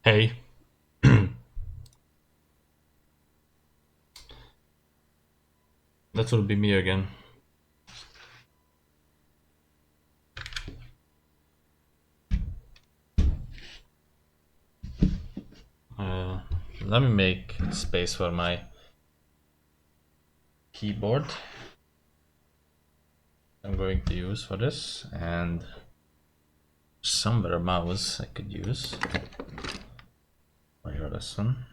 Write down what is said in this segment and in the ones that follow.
Hey, that will be me again. Uh, Let me make space for my keyboard. I'm going to use for this, and somewhere a mouse I could use. Where this one?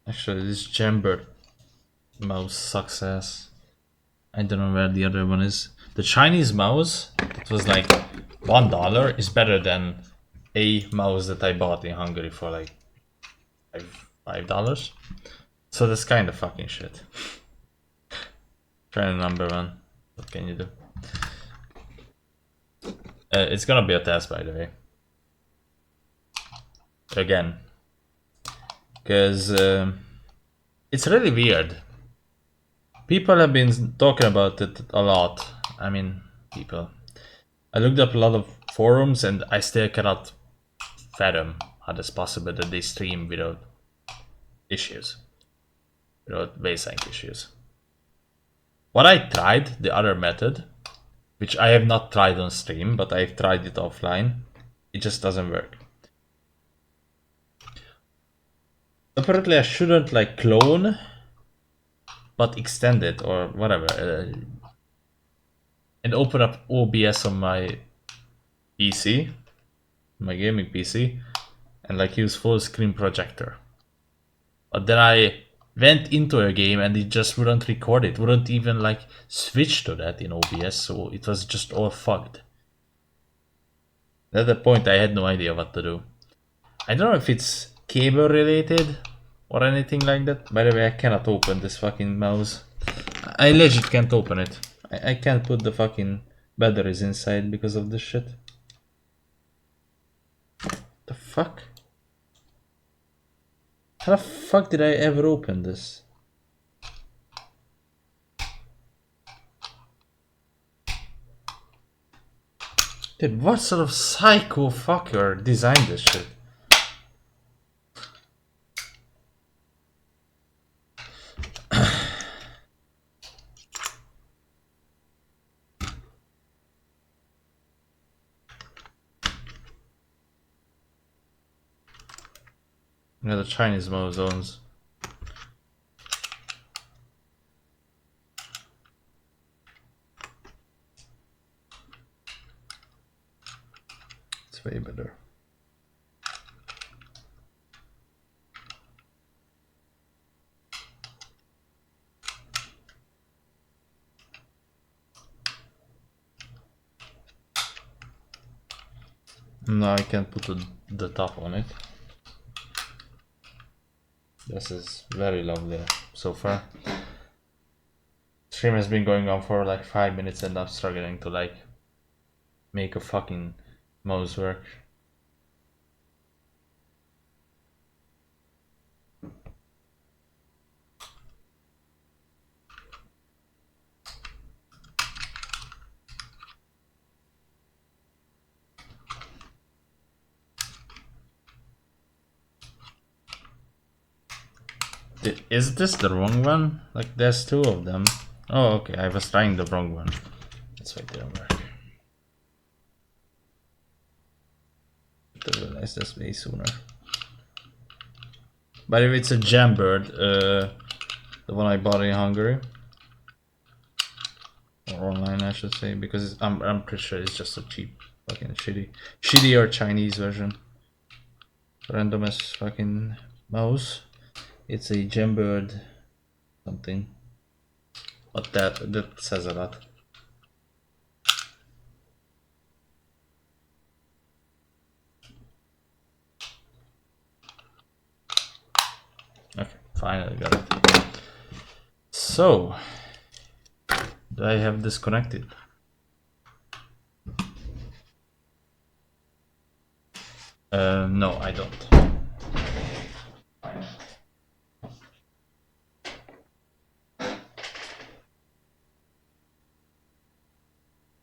Actually, this Jambird mouse sucks ass. I don't know where the other one is. The Chinese mouse that was like $1 is better than a mouse that I bought in Hungary for like $5. So that's kind of fucking shit. Try number one. What can you do? It's gonna be a test, by the way. Again, because it's really weird. People have been talking about it a lot. I mean, people. I looked up a lot of forums, and I still cannot fathom how it's possible that they stream without issues, without baseline issues. What I tried, the other method, which I have not tried on stream, but I've tried it offline, it just doesn't work. Apparently, I shouldn't like clone, but extend it or whatever, and open up OBS on my PC, my gaming PC, and like use full screen projector. But then I went into a game and it just wouldn't record it, wouldn't even like switch to that in OBS, so it was just all fucked. At that point, I had no idea what to do. I don't know if it's cable related or anything like that. By the way, I cannot open this fucking mouse. I legit can't open it. I can't put the fucking batteries inside because of this shit. The fuck? How the fuck did I ever open this? Dude, what sort of psycho fucker designed this shit? Yeah, the Chinese mouse owns. It's way better. No, I can't put the top on it. This is very lovely so far. Stream has been going on for like 5 minutes and I'm struggling to like make a fucking mouse work. Is this the wrong one? Like there's two of them. Oh, okay, I was trying the wrong one. That's why it didn't work. I realized this way sooner. By the way, it's a Jambird, the one I bought in Hungary. Or online, I should say, because I'm pretty sure it's just a cheap, fucking shitty or Chinese version. Random as fucking mouse. It's a Jambird something. But that says a lot. Okay, finally got it. So, do I have disconnected? No, I don't.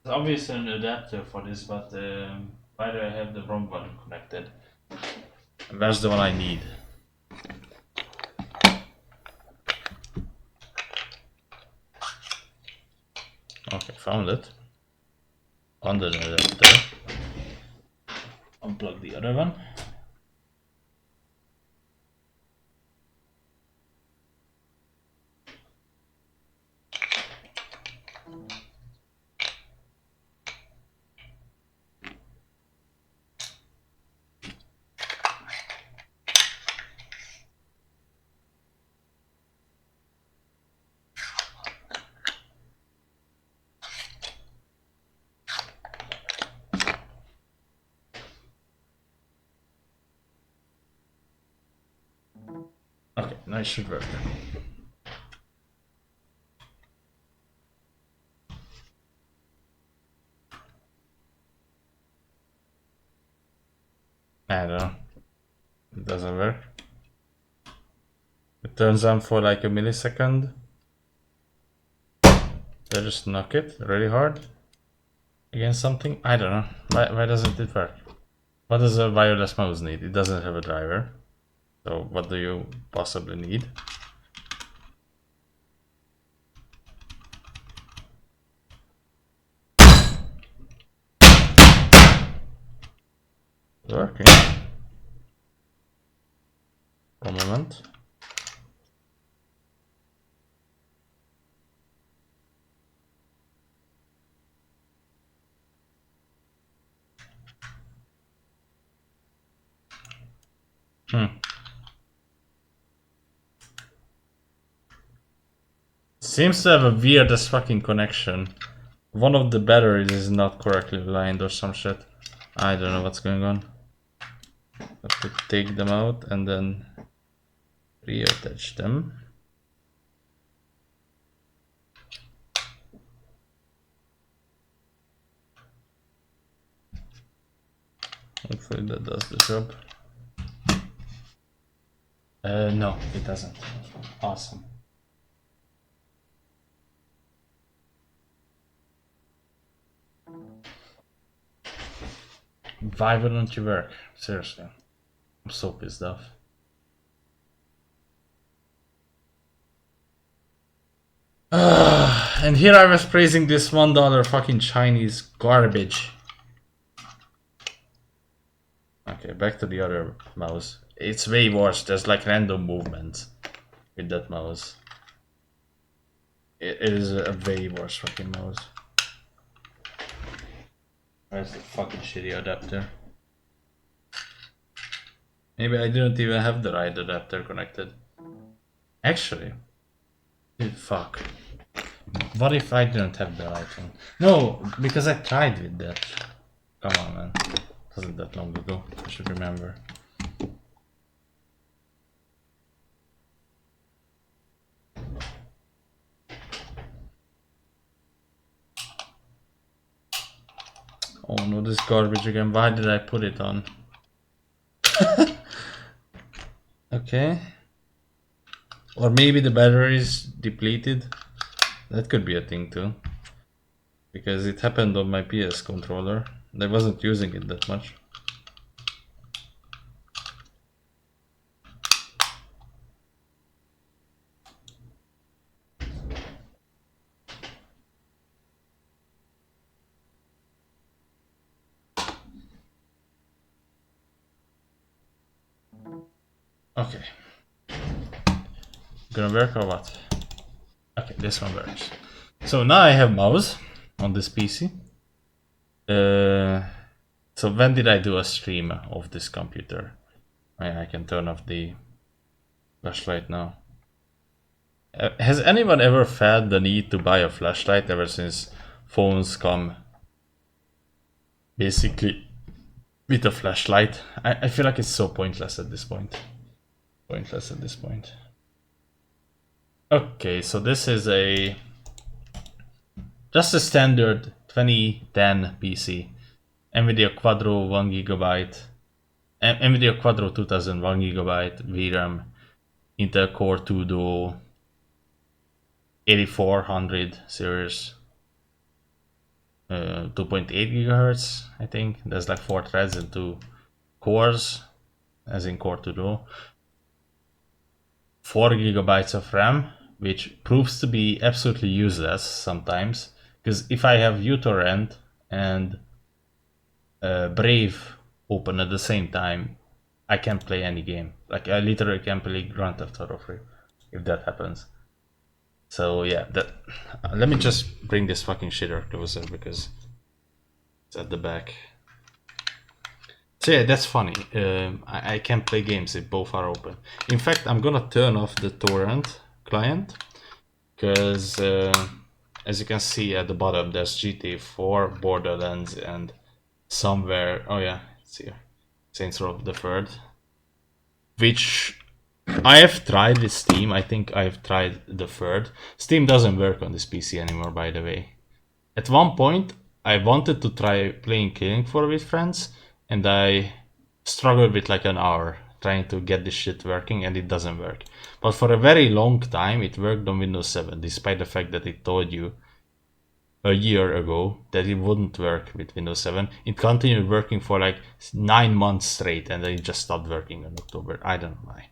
There's obviously an adapter for this, but Why do I have the wrong one connected? And where's the one I need? Okay, found it. Under the adapter. Unplug the other one. Okay, now it should work. I don't know. It doesn't work. It turns on for like a millisecond. So I just knock it really hard against something. I don't know. Why doesn't it work? What does a wireless mouse need? It doesn't have a driver. So what do you possibly need? Working. One moment. Seems to have a weirdest fucking connection. One of the batteries is not correctly aligned or some shit. I don't know what's going on. Have to take them out and then reattach them. Hopefully that does the job. No, it doesn't. Awesome. Why wouldn't you work? Seriously. I'm so pissed off. And here I was praising this $1 fucking Chinese garbage. Okay, back to the other mouse. It's way worse. There's like random movements with that mouse. It is a way worse fucking mouse. Where's the fucking shitty adapter? Maybe I didn't even have the right adapter connected. Actually, dude, fuck. What if I didn't have the right one? No, because I tried with that. Come on, man. Wasn't that long ago. I should remember. Oh no, this garbage again. Why did I put it on? Okay. Or maybe the battery is depleted. That could be a thing too. Because it happened on my PS controller. I wasn't using it that much. Okay. Gonna work or what? Okay, this one works. So now I have mouse on this PC. So when did I do a stream of this computer? I can turn off the flashlight now. Has anyone ever felt the need to buy a flashlight ever since phones come basically with a flashlight? I feel like it's so pointless at this point. Pointless at this point. Okay, so this is just a standard 2010 PC. NVIDIA Quadro 1GB, NVIDIA Quadro 2000 1GB VRAM, Intel Core 2 Duo 8400 series. 2.8 gigahertz, I think. There's like 4 threads and 2 cores, as in Core 2 Duo. 4 gigabytes of RAM, which proves to be absolutely useless sometimes, because if I have uTorrent and Brave open at the same time, I can't play any game. Like I literally can't play Grand Theft Auto 3 if that happens. So yeah, let me just bring this fucking shitter closer because it's at the back. So yeah, that's funny. I can't play games if both are open. In fact, I'm gonna turn off the torrent client because as you can see at the bottom, there's GTA 4, Borderlands, and somewhere, oh yeah, it's here, Saints Row the Third, which I have tried with Steam. I think I've tried the third. Steam doesn't work on this PC anymore, by the way. At one point, I wanted to try playing Killing Floor with friends, and I struggled with like an hour trying to get this shit working, and it doesn't work. But for a very long time, it worked on Windows 7, despite the fact that it told you a year ago that it wouldn't work with Windows 7. It continued working for like 9 months straight, and then it just stopped working in October. I don't know why.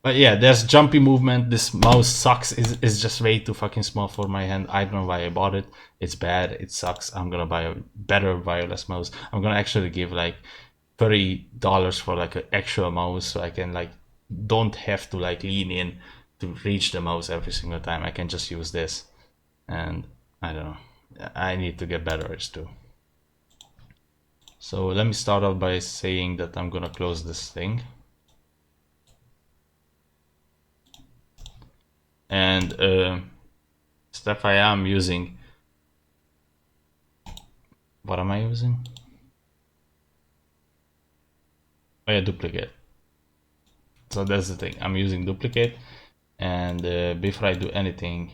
But yeah, there's jumpy movement. This mouse sucks. It's just way too fucking small for my hand. I don't know why I bought it. It's bad. It sucks. I'm gonna buy a better wireless mouse. I'm gonna actually give like $30 for like an actual mouse, so I can like don't have to like lean in to reach the mouse every single time. I can just use this. And I don't know. I need to get batteries too. So let me start out by saying that I'm gonna close this thing. And stuff I am using. What am I using? Oh yeah, duplicate. So that's the thing. I'm using duplicate, and before I do anything,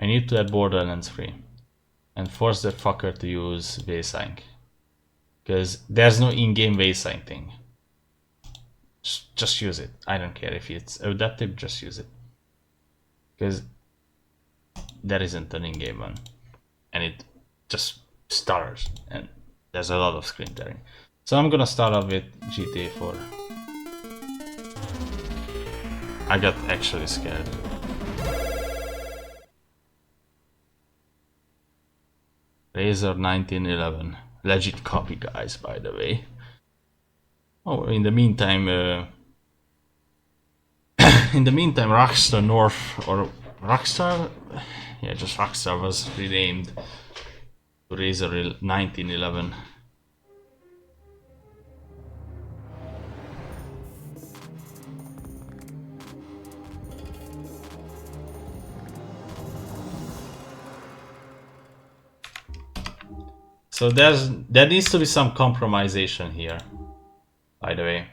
I need to add Borderlands 3 and force that fucker to use VSync, because there's no in-game VSync thing. Just use it. I don't care if it's adaptive, just use it, because there isn't an in-game one, and it just stutters, and there's a lot of screen tearing. So I'm gonna start off with GTA 4. I got actually scared. Razer 1911. Legit copy, guys, by the way. Oh, in the meantime, Rockstar North, or Rockstar? Yeah, just Rockstar was renamed to Razer 1911. So there needs to be some compromisation here, by the way.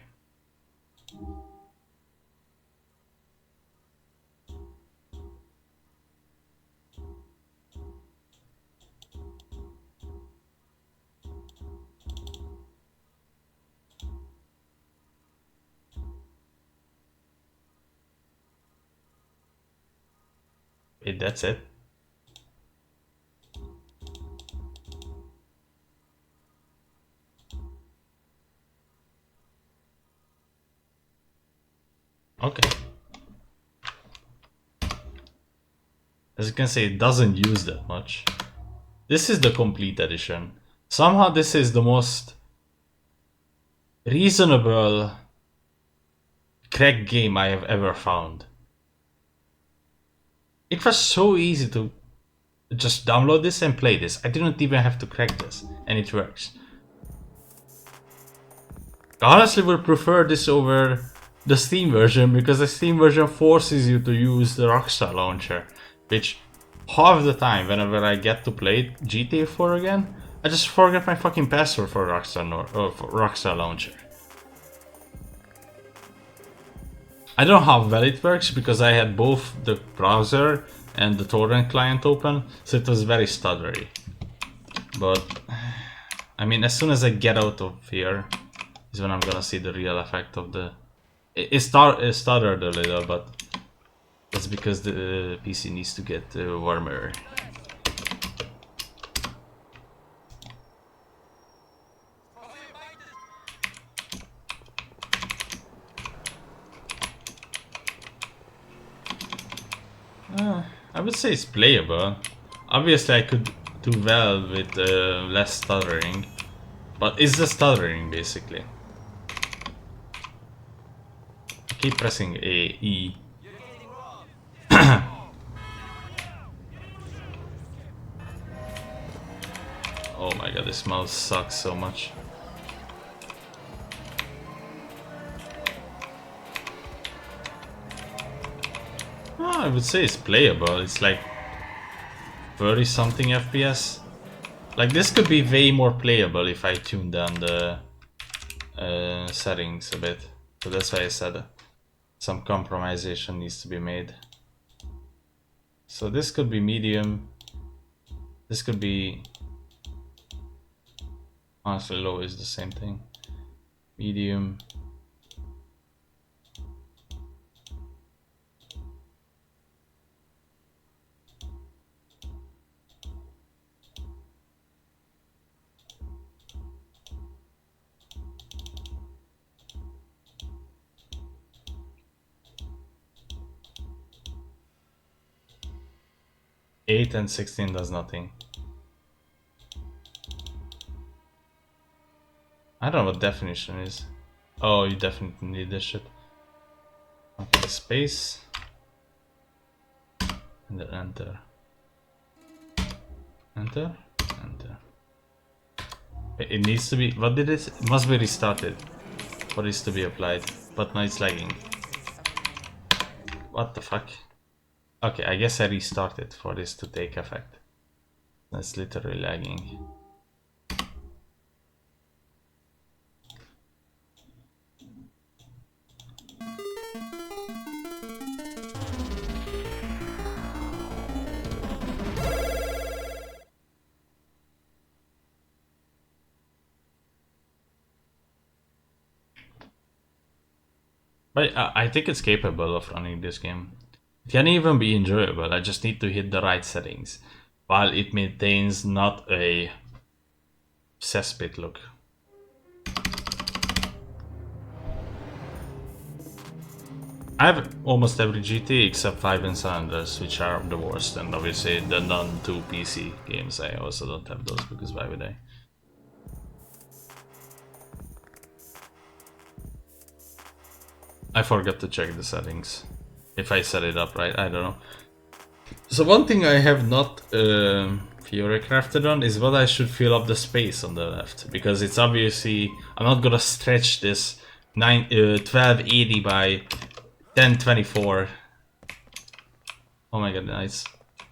Wait, that's it? Okay. As you can see, it doesn't use that much. This is the complete edition. Somehow this is the most reasonable crack game I have ever found. It was so easy to just download this and play this. I didn't even have to crack this, and it works. I honestly would prefer this over the Steam version, because the Steam version forces you to use the Rockstar launcher, which half the time whenever I get to play GTA 4 again, I just forget my fucking password for Rockstar launcher. I don't know how well it works, because I had both the browser and the torrent client open, so it was very stuttery. But I mean, as soon as I get out of here is when I'm gonna see the real effect of the... It stuttered a little, but that's because the PC needs to get warmer. I would say it's playable. Obviously I could do well with less stuttering, but it's the stuttering basically. I keep pressing A, E. Oh my god, this mouse sucks so much. I would say it's playable. It's like 30 something FPS. Like this could be way more playable if I tuned down the settings a bit. So that's why I said some compromisation needs to be made. So this could be medium. This could be... Honestly, low is the same thing. Medium. Eight and 16 does nothing. I don't know what definition is. Oh, you definitely need this shit. Okay, space. And then enter. Enter. Enter. It needs to be... What did it... It must be restarted for this to be applied. But now it's lagging. What the fuck? Okay, I guess I restarted for this to take effect. That's literally lagging. But I think it's capable of running this game. It can even be enjoyable. I just need to hit the right settings, while it maintains not a cesspit look. I have almost every GT except 5 and San Andreas, which are the worst, and obviously the non-2 PC games I also don't have those because why would I? I forgot to check the settings. If I set it up right, I don't know. So one thing I have not Fiore crafted on is what I should fill up the space on the left. Because it's obviously... I'm not gonna stretch this 1280 by 1024. Oh my god, nice.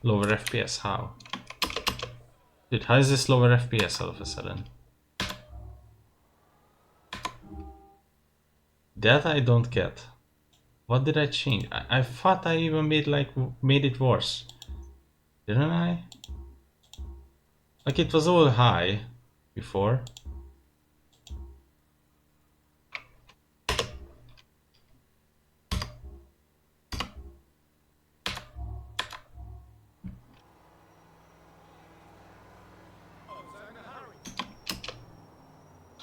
Lower FPS, how? Dude, how is this lower FPS all of a sudden? That I don't get. What did I change? I thought I even made it worse. Didn't I? Like it was all high before.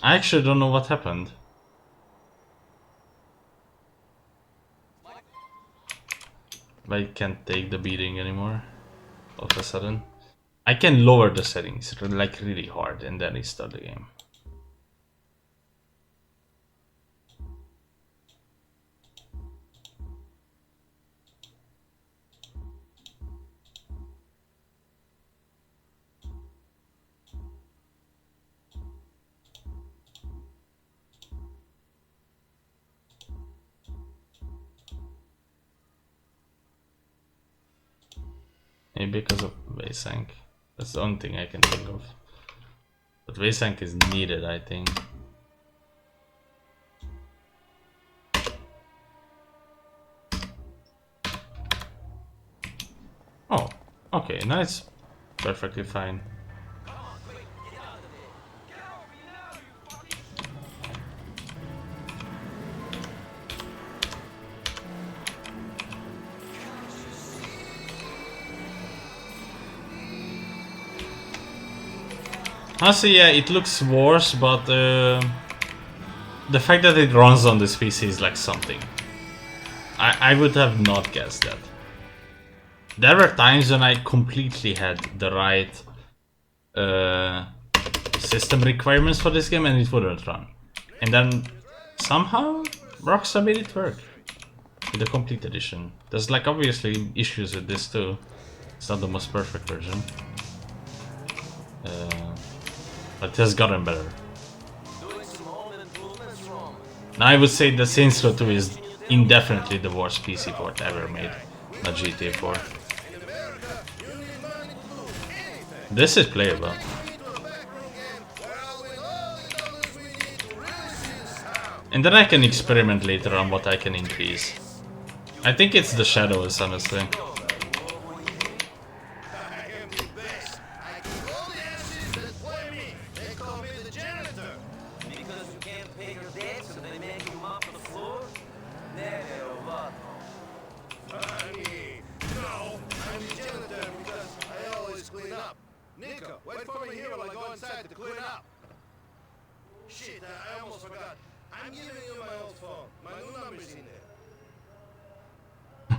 I actually don't know what happened. I can't take the beating anymore. All of a sudden. I can lower the settings like really hard and then restart the game. Maybe because of VSync. That's the only thing I can think of. But VSync is needed, I think. Oh, okay, now it's perfectly fine. Honestly, yeah, it looks worse, but the fact that it runs on this PC is like something. I would have not guessed that. There were times when I completely had the right system requirements for this game and it wouldn't run. And then somehow Rockstar made it work with the complete edition. There's like obviously issues with this too. It's not the most perfect version. But it has gotten better. Now I would say that Saints Row 2 is indefinitely the worst PC port ever made, not GTA 4. This is playable. And then I can experiment later on what I can increase. I think it's the shadows, honestly. Nico, wait for me here while I go inside to clean up. Shit, I almost forgot. I'm giving you my old phone. My new number's in there.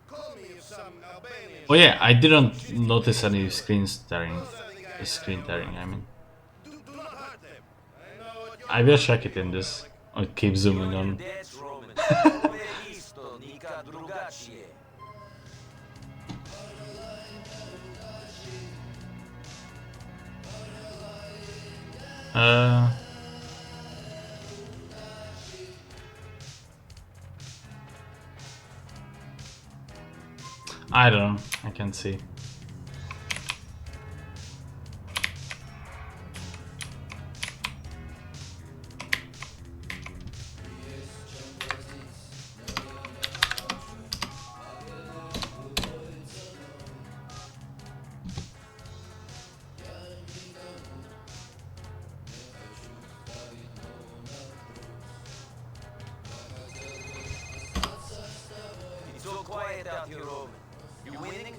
Call me if some Albanian... Oh yeah, I didn't notice any screen tearing. I mean. Do not hurt them. I will check it in this. Oh, it keeps zooming on. I don't know. I can't see. It's so quiet out here, Roman. You winning?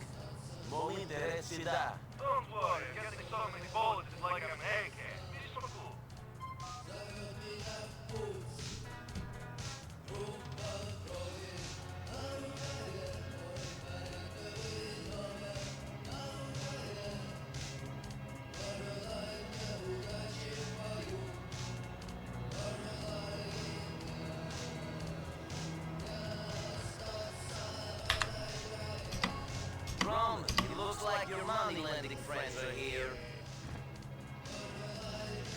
Mo interesse dà. Don't worry, I'm getting so many bullets, it's like I'm an egghead. It's so cool. Roman, it looks like your money-lending friends are here.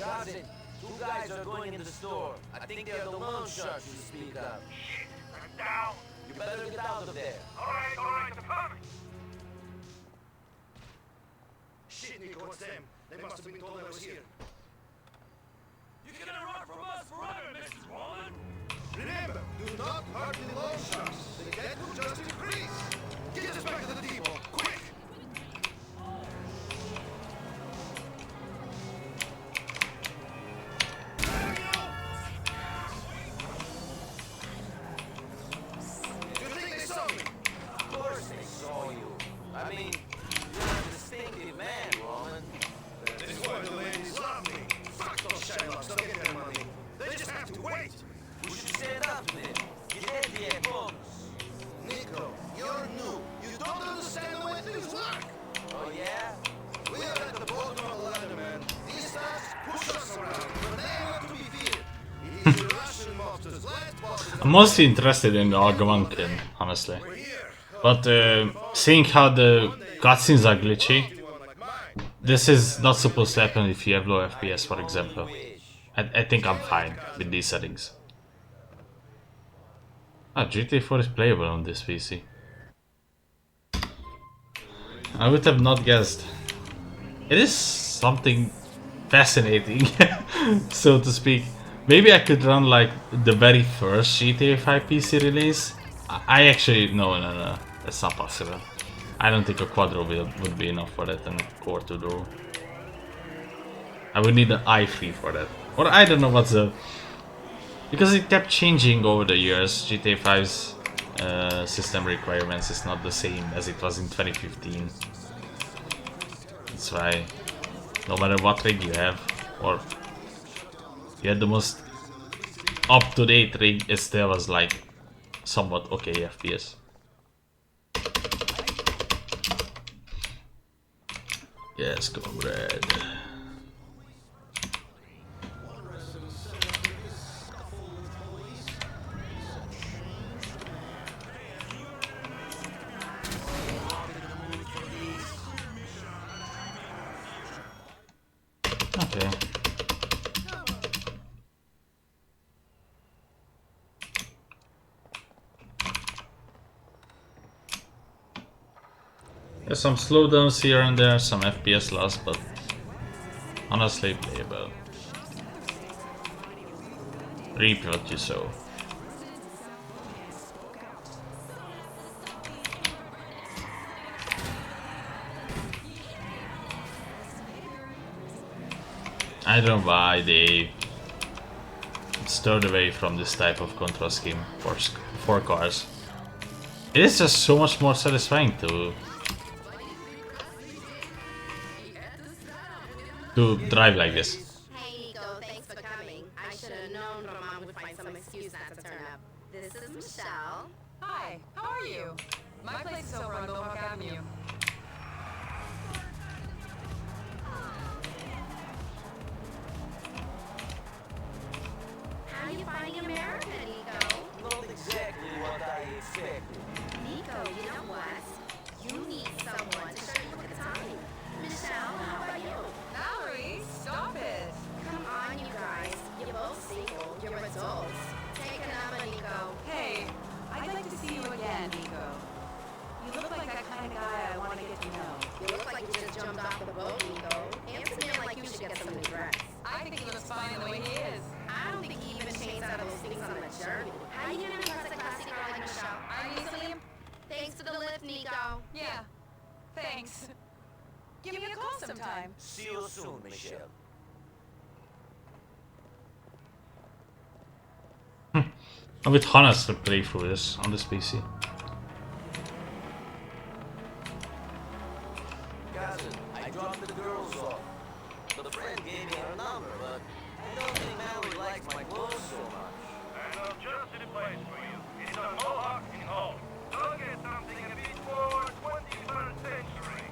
Cousin, two guys are going in the store. I think they're the loan sharks you speak of. Shit, I'm down. You better get out of there. Alright, I'm coming. Shit, Nico, it's them. They must have been told I was here. You're gonna run from us forever, Mrs. Roman! Remember, do not hurt the loan sharks. The debt will just increase. Get us back to the depot, quick! Do you think they saw me? Of course they saw you. I mean, you're a distinctive man, Roman. This is why the ladies love me. Fuck those Shylocks, they'll get their money. They just have to wait. We should stand up to them. Get the bonus. Nico, you're new. You don't understand the way things work. Oh yeah? We are at the bottom of the ladder, man. These stars push us around, but they are not to be feared. It is the Russian mobsters, last bosses. I'm mostly interested in the Algonquin, honestly. We're here. But seeing how the cutscenes are glitchy, this is not supposed to happen if you have low FPS, for example. I think I'm fine with these settings. Ah, GTA 4 is playable on this PC. I would have not guessed. It is something fascinating, so to speak. Maybe I could run like the very first GTA 5 PC release. I actually no, that's not possible. I don't think a Quadro would be enough for that and a Core 2 Duo. I would need an i3 for that. Or I don't know what's the... Because it kept changing over the years. GTA 5's system requirements is not the same as it was in 2015. That's why No matter what rig you have, or you had the most up-to-date rig, it still was like somewhat okay FPS. Yes, comrade. Okay. There's some slowdowns here and there, some FPS loss, but honestly playable. Reap what you sow. I don't know why they stirred away from this type of control scheme for cars. It is just so much more satisfying to drive like this. Hey Nico, thanks for coming. I should have known Roman would find some excuse not to turn up. This is Michelle. Hi, how are you? My place is over on Mohawk Avenue. How are you finding America, Nico? Not exactly what I expected. Nico, you know what? You need someone to show you the time. Michelle, how about you? Valerie, stop it! Come on, you guys. You're both single. You're adults. Take a number, Nico. Hey, I'd like to see you again, Nico. You look like that kind of guy I want to get to know. You look like you just jumped off the boat, Nico. Answer me like you should get some new dress. I think he looks fine the way he is. I don't think he even changed out those things on the journey. How you gonna impress a classy girl like Michelle? I'm easily Thanks for the lift, Nico. Yeah, thanks. Give me a call sometime. See you soon, Michelle. I'm with Hannes to play through this on this PC. Cousin, I dropped the girls off. The friend gave me her number, but I don't think Mallory likes my clothes so much. I know just the place for you. It's a Mohawk in Hall. Go get something a bit more 21st century.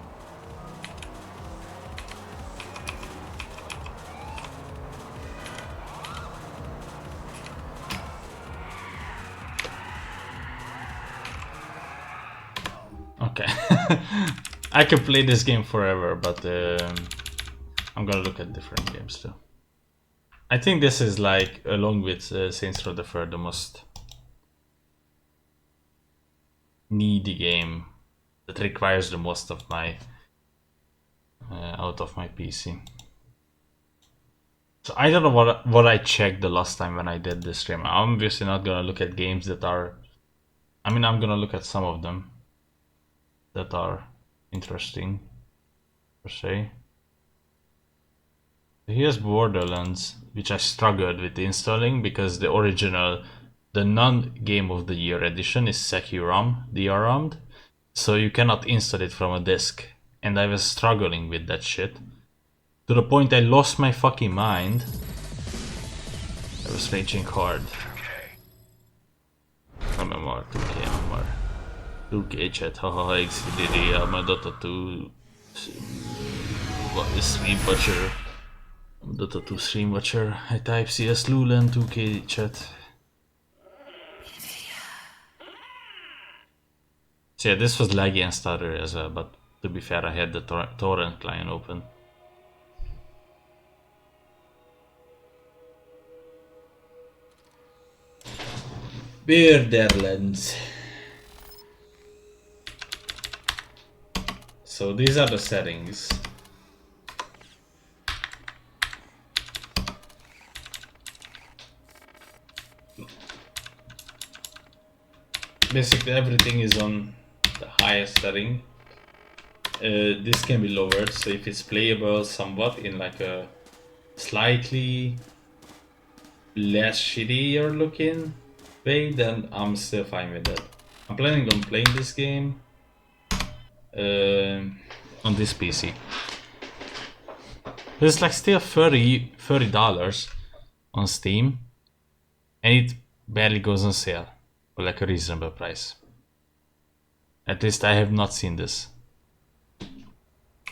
Okay. I could play this game forever, but I'm gonna look at different games too. I think this is like, along with Saints Row the Third, the most needy game that requires the most of my out of my PC. So I don't know what I checked the last time when I did this stream. I'm obviously not gonna look at games that are. I mean, I'm gonna look at some of them that are interesting per se. Here's Borderlands, which I struggled with installing because the original, the non-game of the year edition is Securom, DRM'd, so you cannot install it from a disk, and I was struggling with that shit to the point I lost my fucking mind. I was raging hard. MMR, 2K MMR, 2K chat, haha, XDD, I'm a Dota 2 stream watcher. I'm a Dota 2 stream watcher. I type CS Lulen 2K chat. So yeah, this was laggy and stuttery as well, but to be fair, I had the torrent client open. Borderlands. So these are the settings. Basically everything is on the highest setting. This can be lowered, so if it's playable somewhat in like a slightly less shittier looking way, then I'm still fine with that. I'm planning on playing this game on this PC. It's like still $30 on Steam, and it barely goes on sale for like a reasonable price. At least I have not seen this.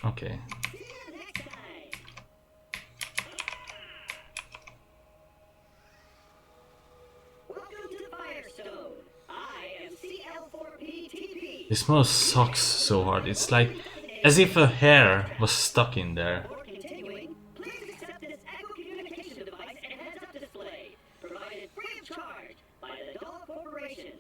Okay. Welcome to Firestone. I am CL4PTP. This mouse sucks so hard. It's like as if a hair was stuck in there. Before continuing, please accept this Echo communication device and heads-up display, provided free of charge by the Doll Corporation.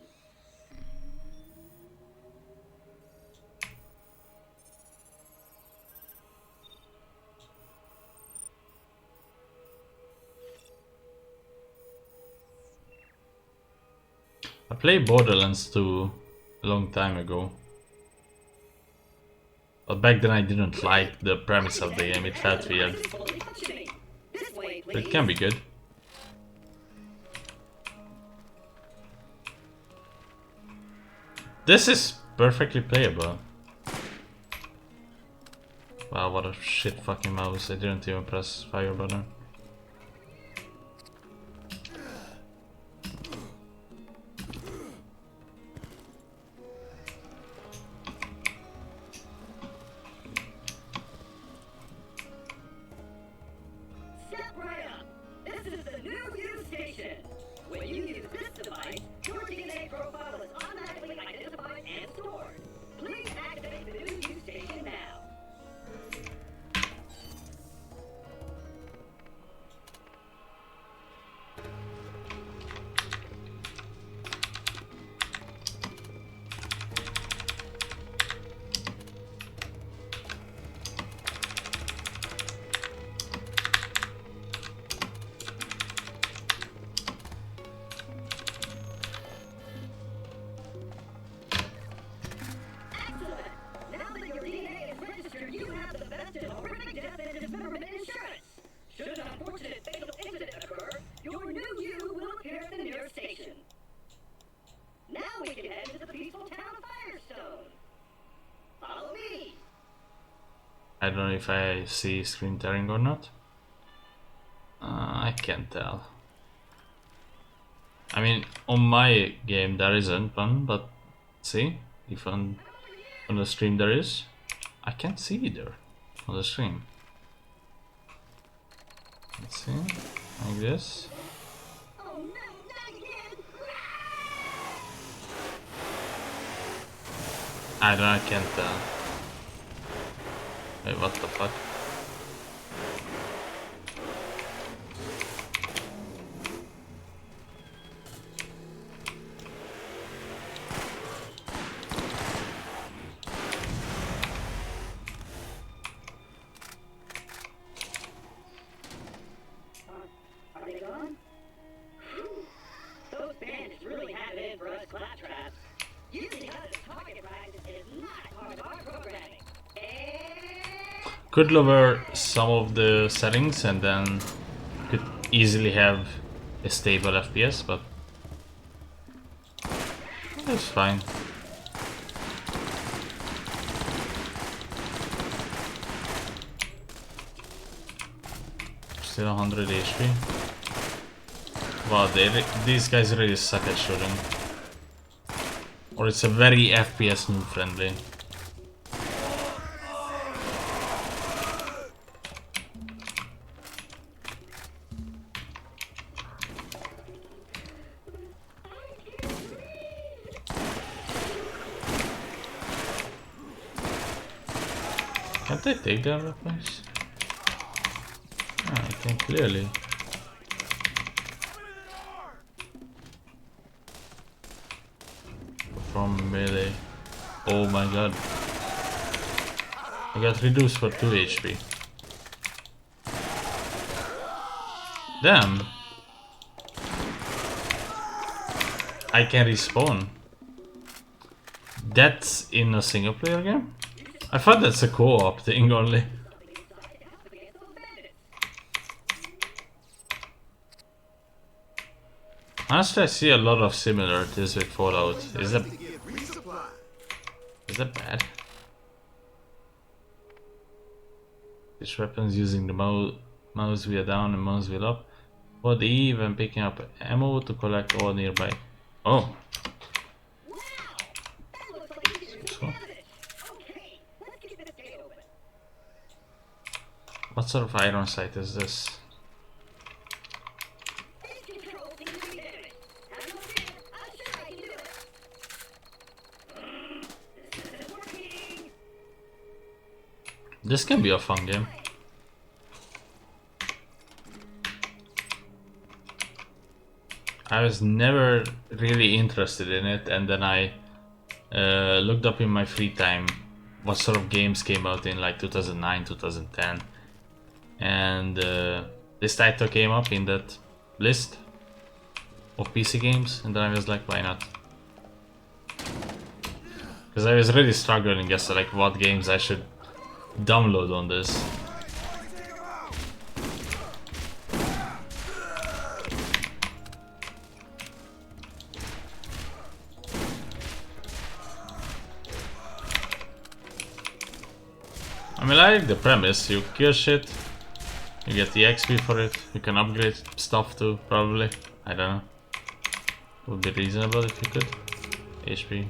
I played Borderlands 2 a long time ago. But back then I didn't like the premise of the game, it felt weird. Fully functioning. This way, But please. it can be good. This is perfectly playable. Wow, what a shit fucking mouse. I didn't even press fire button. Step right up. This is the new U station. When you use this device, your DNA profile is automatically identified and stored. Please activate the new U station now. Excellent. Now that your DNA is registered, you have the best in horrific death and dismemberment insurance. Should an unfortunate fatal incident occur, your new you will appear at the nearest station. Now we can head to the peaceful town of Firestone. Follow me. I don't know if I see screen tearing or not. I can't tell. I mean, on my game there isn't one, but see, if on the stream there is, I can't see either on the stream. Let's see, like this. Oh no, not again! I can't tell. Wait, what the fuck? Are they gone? Whew. Those bandits really have it in for us claptraps. Using us as target practice is not part of our programming. And... Could lower some of the settings and then could easily have a stable FPS, but it's fine. Still 100 HP. Wow, these guys really suck at shooting. Or it's a very FPS noob friendly. Can't they take their weapons? I can clearly. From melee. Oh my god. I got reduced for 2 HP. Damn. I can respawn. That's in a single player game? I thought that's a co-op thing only. Honestly, I see a lot of similarities with Fallout. Is that bad? Switch weapons using the mouse wheel down and mouse wheel up. Hold E when picking up ammo to collect all nearby. Oh. Wow! That looks like you did some damage. Okay, let's get this gate open. What sort of iron sight is this? These controls seem to be damaged. Have no fear, I'm sure I can do it. This isn't working. This can be a fun game. I was never really interested in it, and then I looked up in my free time what sort of games came out in like 2009, 2010, and this title came up in that list of PC games, and then I was like, why not? Because I was really struggling as to like what games I should download on this. I mean, I like the premise. You kill shit, you get the XP for it, you can upgrade stuff too, probably. I don't know. Would be reasonable if you could. HP.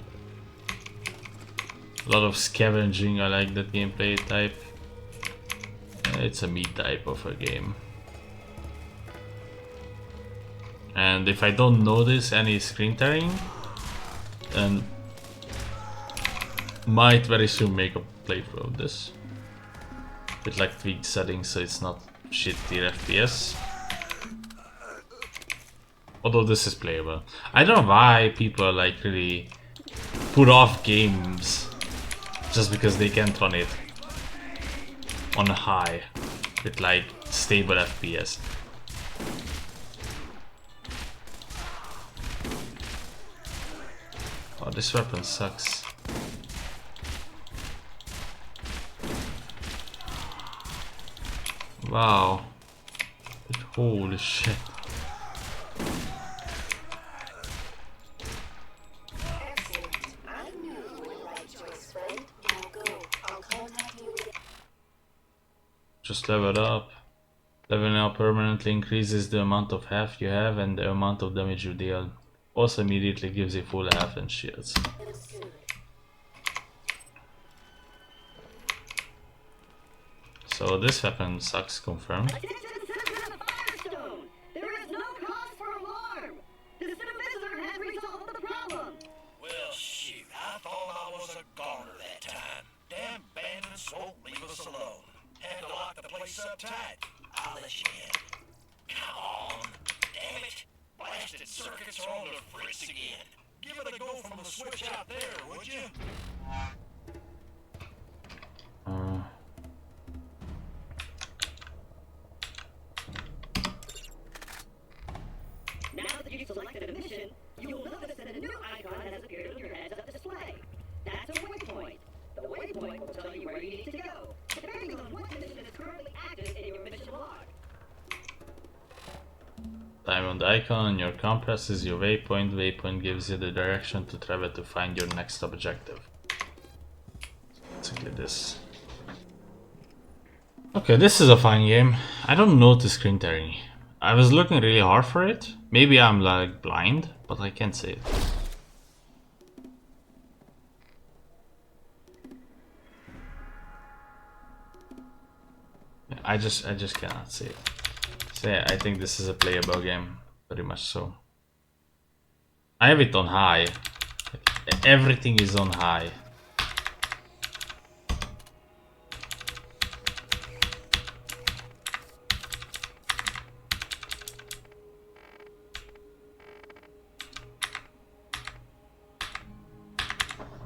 A lot of scavenging, I like that gameplay type. It's a me type of a game. And if I don't notice any screen tearing, then might very soon make a playthrough of this. With like tweaked settings so it's not shit tier FPS. Although this is playable. I don't know why people like really put off games just because they can't run it on high with like stable FPS. Oh, this weapon sucks. Wow. Holy shit. Just level up. Leveling up permanently increases the amount of health you have and the amount of damage you deal. Also immediately gives you full health and shields. So this weapon sucks, confirmed. Attention citizens of Firestone! There is no cause for alarm! The Citivizer has resolved the problem! Well, shoot, I thought I was a goner that time. Damn bandits won't leave us alone. Had to lock the place up tight. I'll let you in. Come on. Damn it. Blasted circuits are on the fritz again. Give it a go from the switch out there, would you? Now that you've selected a mission, you will notice that a new icon has appeared on your heads-up display. That's a waypoint. The waypoint will tell you where you need to go, depending on what mission is currently active in your mission log. Diamond icon on your compass is your waypoint. Waypoint gives you the direction to travel to find your next objective. Basically this. Okay, this is a fine game. I don't notice screen tearing. I was looking really hard for it. Maybe I'm like blind, but I can't see it. I just cannot see it. So yeah, I think this is a playable game, very much so. I have it on high. Everything is on high.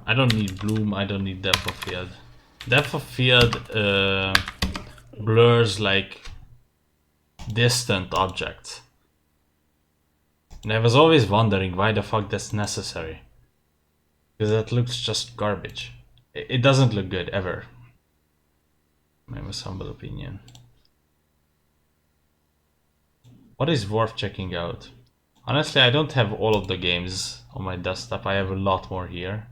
I don't need bloom, I don't need depth of field. Depth of field blurs like distant objects. And I was always wondering why the fuck that's necessary. Because that looks just garbage. It doesn't look good ever. My most humble opinion. What is worth checking out? Honestly, I don't have all of the games on my desktop. I have a lot more here.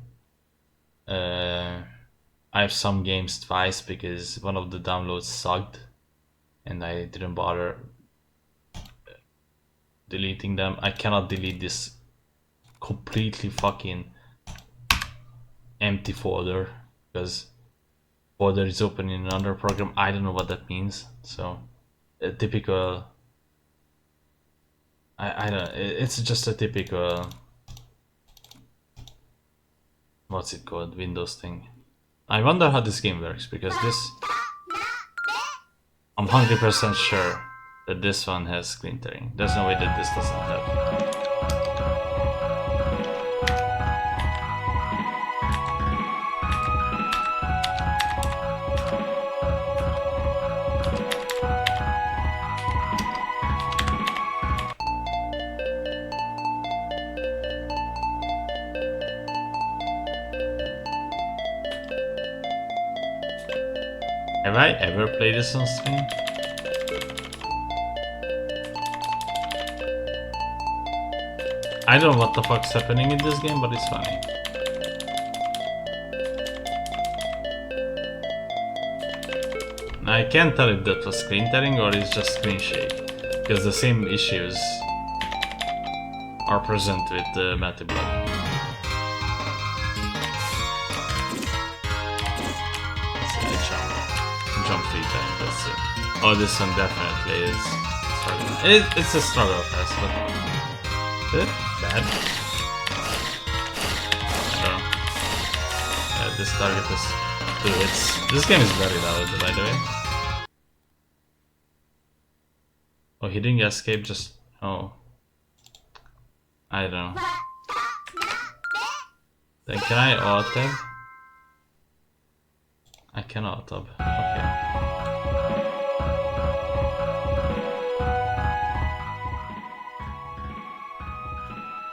I have some games twice because one of the downloads sucked and I didn't bother deleting them. I cannot delete this completely fucking empty folder because folder is open in another program. I don't know what that means. So a typical, I don't, it's just a typical, what's it called, Windows thing. I wonder how this game works because this, I'm 100% sure that this one has screen tearing. There's no way that this doesn't have. Have I ever played this on stream? I don't know what the fuck's happening in this game, but it's funny. I can't tell if that was screen tearing or it's just screen shake, because the same issues are present with the Matty Blood. Jump 3 times, that's it. Oh, this one definitely is struggling. It's a struggle fest, but is it bad? I don't know. Yeah, this target is... Dude, this game is very loud, by the way. Oh, he didn't escape, just... Oh. I don't know. Then can I auto? I cannot tab. Okay.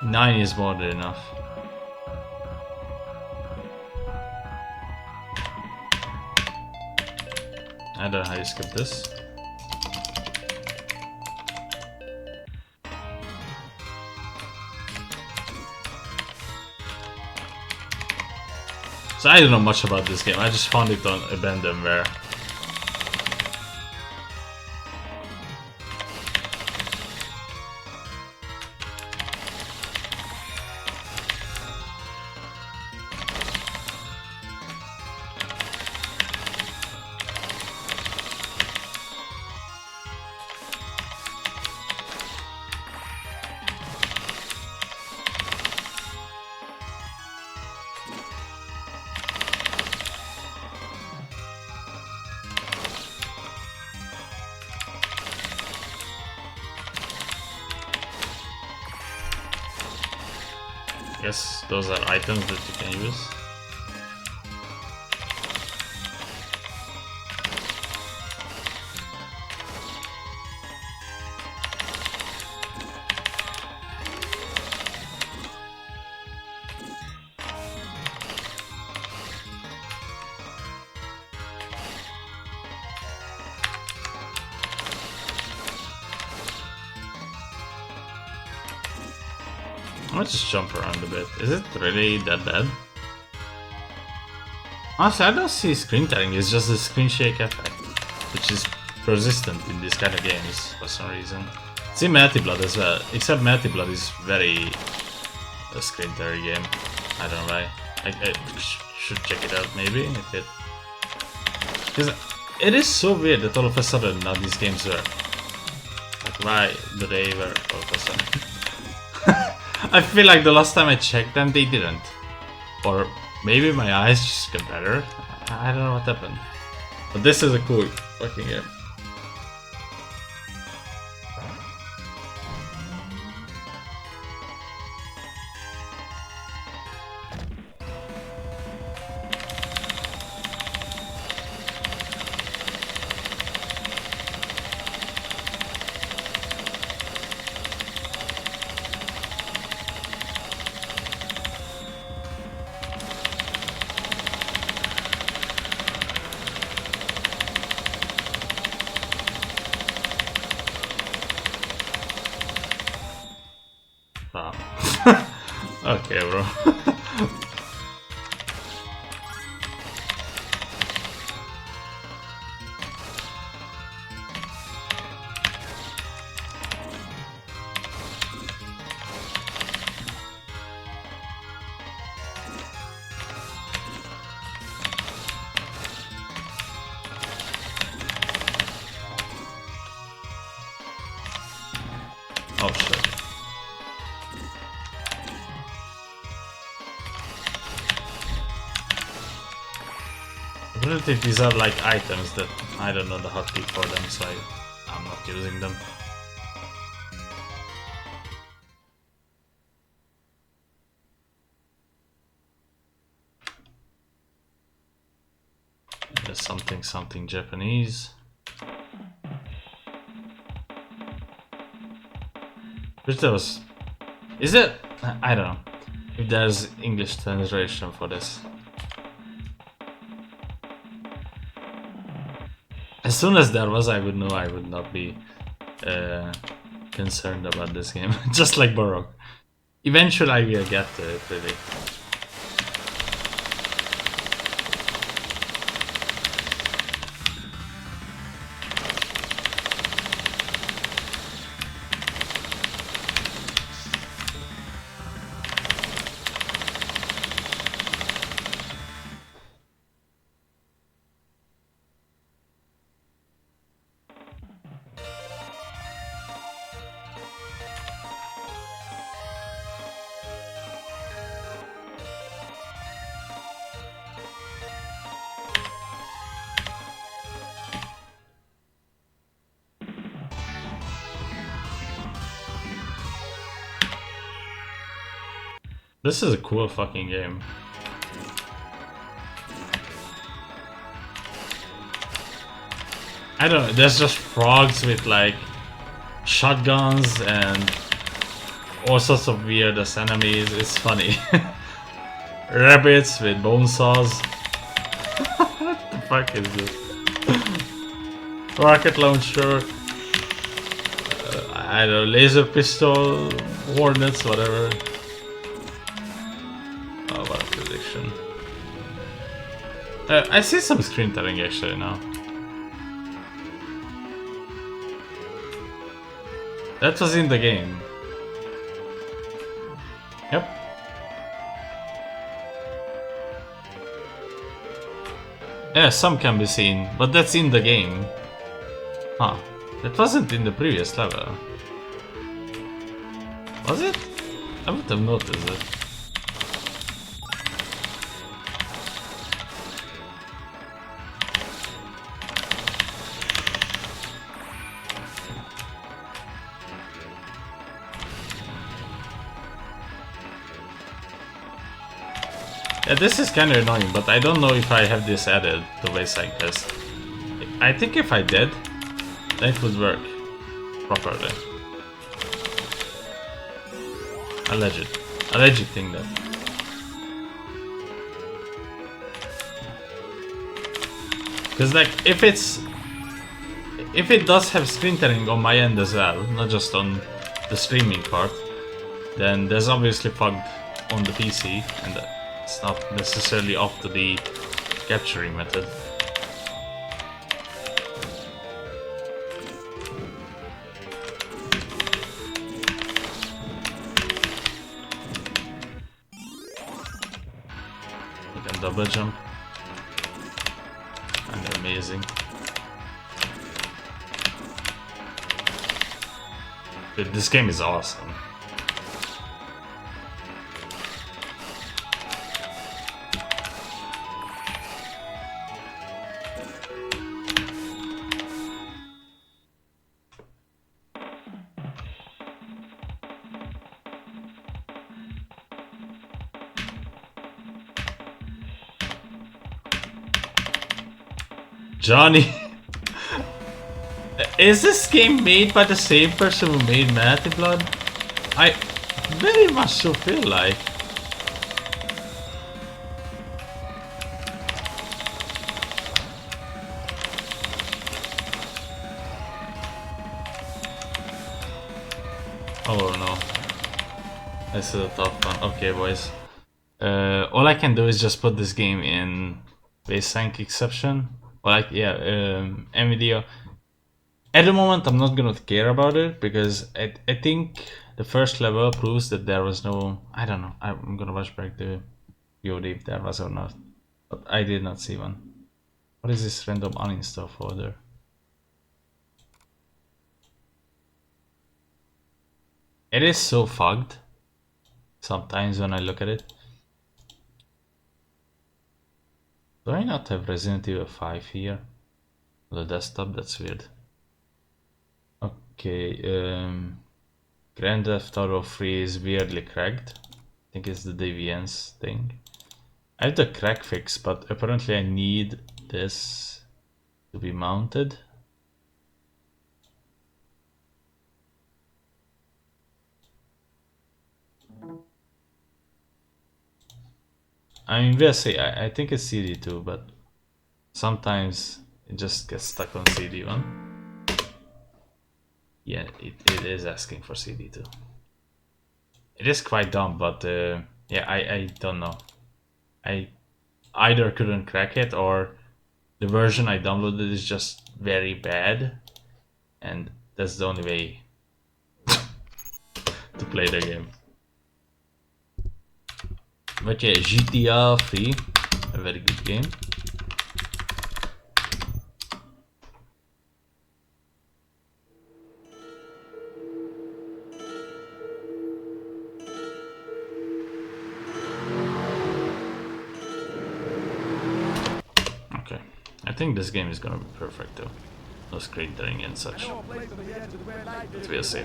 Nine is more than enough. I don't know how you skip this. So I don't know much about this game, I just found it on Abandonware. Guess those are items that you can use. I might just jump around a bit. Is it really that bad? Honestly, I don't see screen tearing, it's just a screen shake effect, which is persistent in these kind of games for some reason. It's in Matty Blood as well, except Matty Blood is very a screen tearing game. I don't know why. I should check it out maybe if it... Because it is so weird that all of a sudden now these games work. Like why do they work all of a sudden? I feel like the last time I checked them, they didn't. Or maybe my eyes just got better. I don't know what happened. But this is a cool fucking game. Okay, bro. Relative, these are like items that I don't know the hotkey for them, so I'm not using them. There's something Japanese. Which there was... Is it? I don't know if there's English translation for this. As soon as there was, I would know I would not be concerned about this game. Just like Baroque. Eventually I will get to it, really. This is a cool fucking game. I don't know, there's just frogs with like shotguns and all sorts of weird as enemies. It's funny. Rabbits with bone saws. What the fuck is this? Rocket launcher. I don't know, laser pistol, hornets, whatever. Oh, what a prediction. I see some screen tearing actually now. That was in the game. Yep. Yeah, some can be seen, but that's in the game. Huh. That wasn't in the previous level. Was it? I would have noticed it. Yeah, this is kinda annoying, but I don't know if I have this added to Wayside Quest. I think if I did, then it would work properly. Alleged thing then. Cause like if it does have screen tearing on my end as well, not just on the streaming part, then there's obviously fog on the PC and it's not necessarily up to the capturing method. You can double jump. And they're amazing. Dude, this game is awesome. Johnny, is this game made by the same person who made Manatee Blood? I very much so feel like. Oh no, this is a tough one. Okay, boys. All I can do is just put this game in VSync exception. Like, yeah, NVIDIA. At the moment, I'm not gonna care about it because I think the first level proves that there was no. I don't know. I'm gonna watch back the VOD if there was or not, but I did not see one. What is this random uninstall folder? It is so fogged sometimes when I look at it. Do I not have Resident Evil 5 here? On the desktop? That's weird. Okay, Grand Theft Auto 3 is weirdly cracked. I think it's the DVNs thing. I have the crack fix, but apparently I need this to be mounted. I mean, we'll see. I think it's CD2, but sometimes it just gets stuck on CD1. Yeah, it is asking for CD2. It is quite dumb, but yeah, I don't know. I either couldn't crack it or the version I downloaded is just very bad, and that's the only way to play the game. But yeah, GTA 3, a very good game. Okay, I think this game is gonna be perfect though. No screen tearing and such. But we'll see.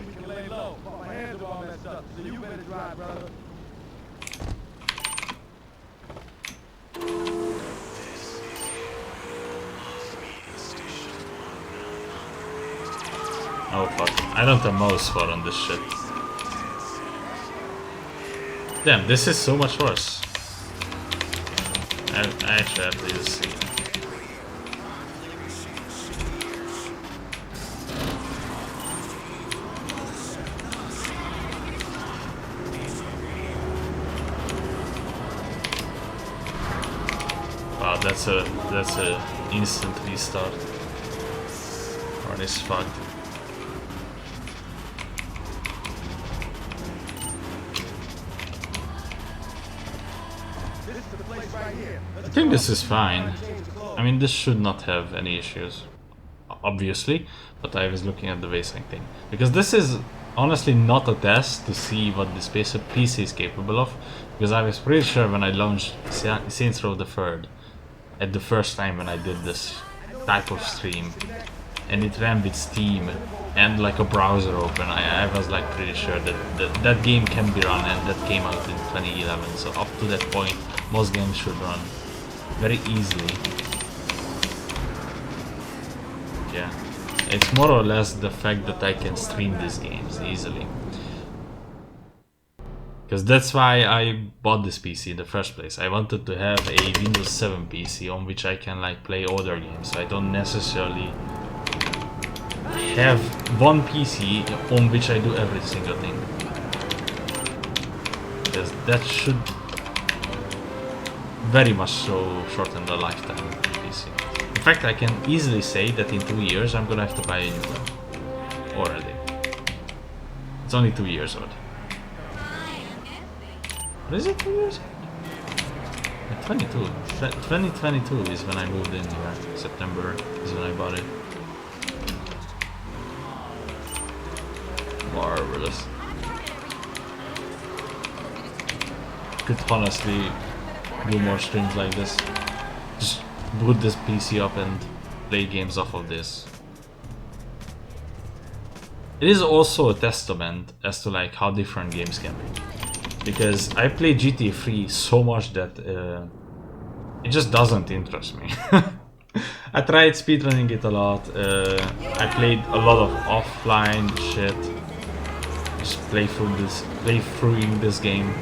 Oh fuck, I don't have mouse for on this shit. Damn, this is so much worse. I actually have to use C. Wow, that's a instant restart. Or this fucked. I think this is fine. I mean, this should not have any issues, obviously, but I was looking at the VSync thing. Because this is honestly not a test to see what this PC is capable of, because I was pretty sure when I launched Saints Row the Third, at the first time when I did this type of stream, and it ran with Steam and like a browser open, I was like pretty sure that that game can be run, and that came out in 2011, so up to that point most games should run very easily. Yeah, it's more or less the fact that I can stream these games easily. Because that's why I bought this PC in the first place. I wanted to have a Windows 7 PC on which I can like play other games. So I don't necessarily have one PC on which I do every single thing. Because that should very much so shorten the lifetime of the PC. In fact, I can easily say that in 2 years I'm gonna have to buy a new one. Already. It's only 2 years old. What is it, 2 years old? 22. 2022 is when I moved in here. September is when I bought it. Marvelous. Could honestly do more streams like this. Just boot this PC up and play games off of this. It is also a testament as to like how different games can be. Because I played GTA 3 so much that it just doesn't interest me. I tried speedrunning it a lot. I played a lot of offline shit. Just playthroughing this game.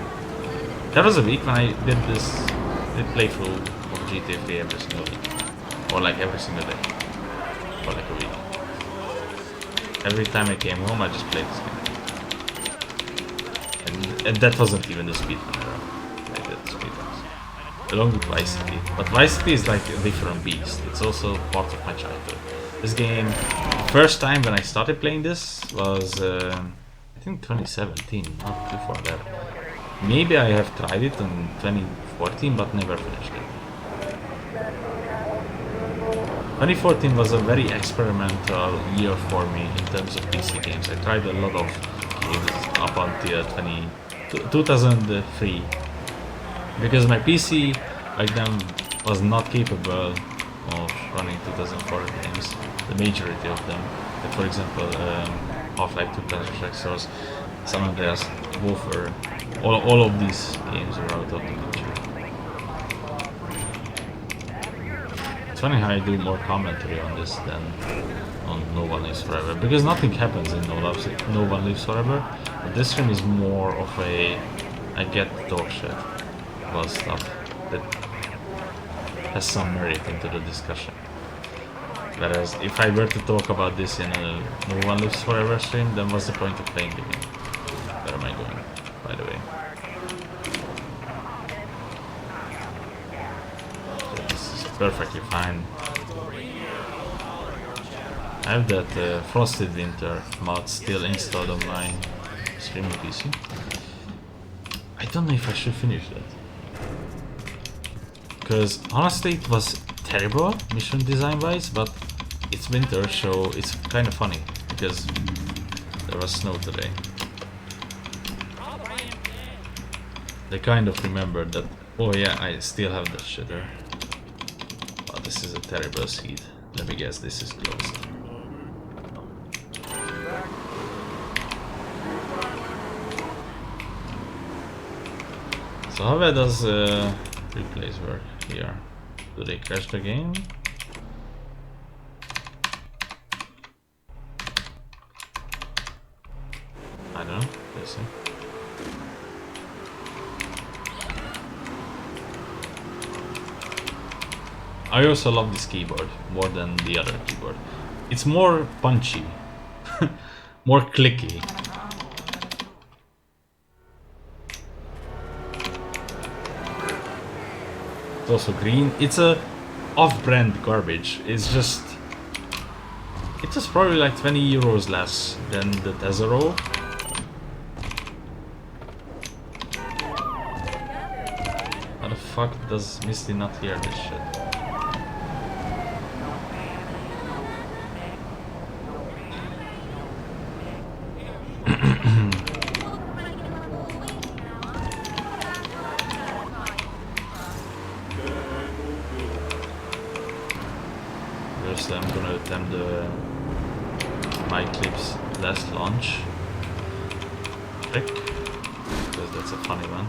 There was a week when I did playthrough of GTA 3 every single week. Or like every single day. For like a week. Every time I came home I just played this game. And that wasn't even the speedrun era. I did speedruns. Along with Vice City. But Vice City is like a different beast. It's also part of my childhood. This game, first time when I started playing this was I think 2017, not before that. Maybe I have tried it in 2014 but never finished it. 2014 was a very experimental year for me in terms of PC games. I tried a lot of games up until 2003. Because my PC back then was not capable of running 2004 games, the majority of them. Like for example, Half-Life 2, Counter-Strike Source, San Andreas, both were, all of these games were out of the picture. It's funny how I do more commentary on this than on No One Lives Forever, because nothing happens in No One Lives Forever, but this stream is more of a I get dog shit about stuff that has some merit into the discussion. Whereas if I were to talk about this in a No One Lives Forever stream, then what's the point of playing the game? Where am I going, by the way? So this is perfectly fine. I have that Frosted Winter mod still installed on my streaming PC. I don't know if I should finish that. Because honestly it was terrible mission design wise, but it's winter, so it's kind of funny because there was snow today. They kind of remembered that, oh yeah, I still have that shitter. Oh, this is a terrible seed. Let me guess, this is closed. So how well does replays work here? Do they crash the game? I don't know, let's see. I also love this keyboard more than the other keyboard. It's more punchy, more clicky. It's also green. It's a off-brand garbage. It's just... It was probably like 20 euros less than the Tesoro. How the fuck does Misty not hear this shit? First I'm gonna attempt the My Clips last launch trick, because that's a funny one.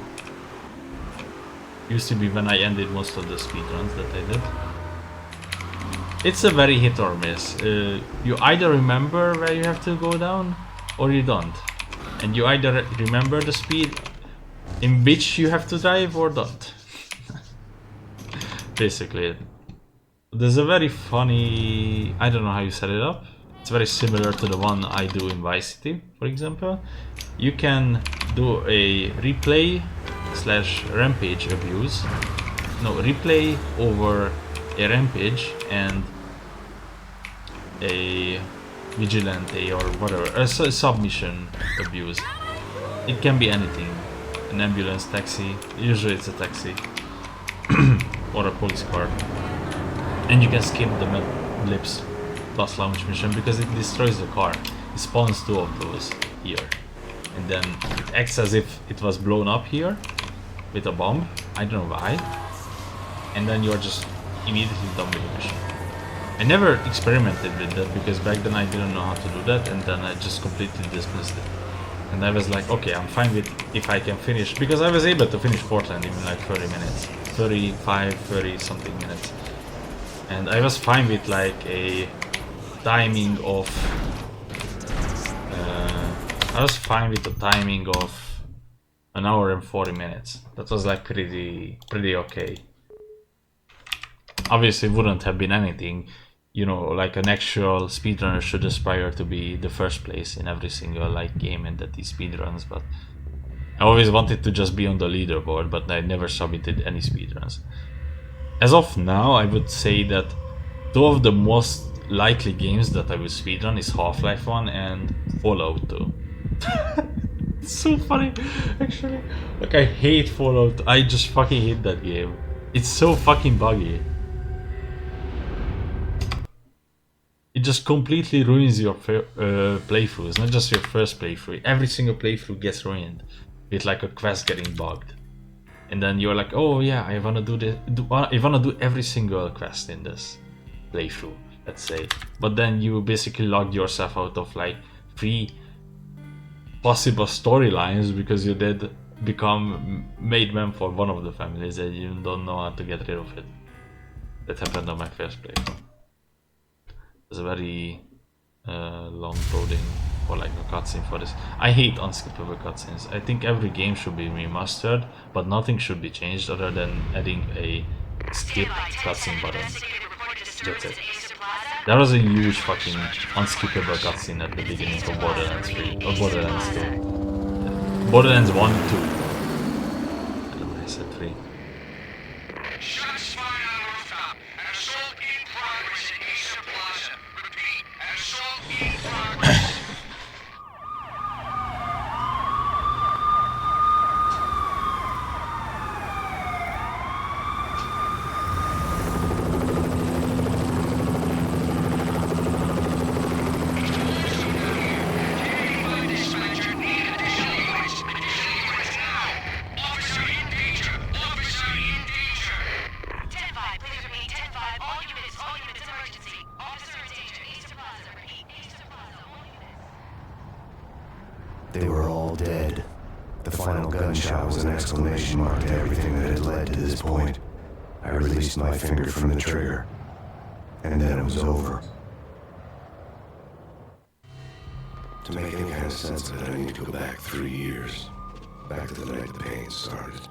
Used to be when I ended most of the speedruns that I did. It's a very hit or miss. You either remember where you have to go down or you don't. And you either remember the speed in which you have to drive or don't. Basically. There's a very funny... I don't know how you set it up. It's very similar to the one I do in Vice City, for example. You can do a replay / rampage abuse. No, replay over a rampage and a vigilante or whatever, a submission abuse. It can be anything. An ambulance, taxi, usually it's a taxi, or a police car. And you can skip the Mad Libs plus launch mission because it destroys the car. It spawns 2 of those here. And then it acts as if it was blown up here with a bomb. I don't know why. And then you're just immediately done with the mission. I never experimented with that because back then I didn't know how to do that, and then I just completely dismissed it. And I was like, okay, I'm fine with if I can finish, because I was able to finish Portland in like 30 minutes. 35, 30 something minutes. And I was fine with like a timing of... I was fine with the timing of an hour and 40 minutes. That was like pretty okay. Obviously it wouldn't have been anything, you know, like an actual speedrunner should aspire to be the first place in every single like game and that he speedruns, but I always wanted to just be on the leaderboard, but I never submitted any speedruns. As of now, I would say that 2 of the most likely games that I will speedrun is Half-Life 1 and Fallout 2. It's so funny, actually. Like, I hate Fallout. I just fucking hate that game. It's so fucking buggy. It just completely ruins your playthroughs, not just your first playthrough. Every single playthrough gets ruined with like a quest getting bugged. and then you're like, oh yeah, I wanna do this, I wanna do every single quest in this playthrough, let's say. But then you basically logged yourself out of like 3 possible storylines because you did become made man for one of the families and you don't know how to get rid of it. That happened on my first playthrough. It was a very long loading for like a cutscene for this. I hate unskippable cutscenes. I think every game should be remastered, but nothing should be changed other than adding a skip cutscene button. That's it. There was a huge fucking unskippable cutscene at the beginning of Borderlands 3 or Borderlands 2. Borderlands 1 and 2. I don't know why I said 3. Shots fired on the rooftop. An assault in progress at Easter Plaza. Repeat, an assault in progress. Dispatcher, need additional units. Additional units now. Officer in danger. Officer in danger. 10-5, please repeat. 10-5, all units, emergency. Officer in danger, Easter Plaza, repeat. Easter Plaza, all units. They were all dead. The final gunshot was an exclamation mark to everything that had led to this point. I released my finger from the trigger, and then it was over. To make any kind of sense of it, I need to go back 3 years. Back to the night the pain started.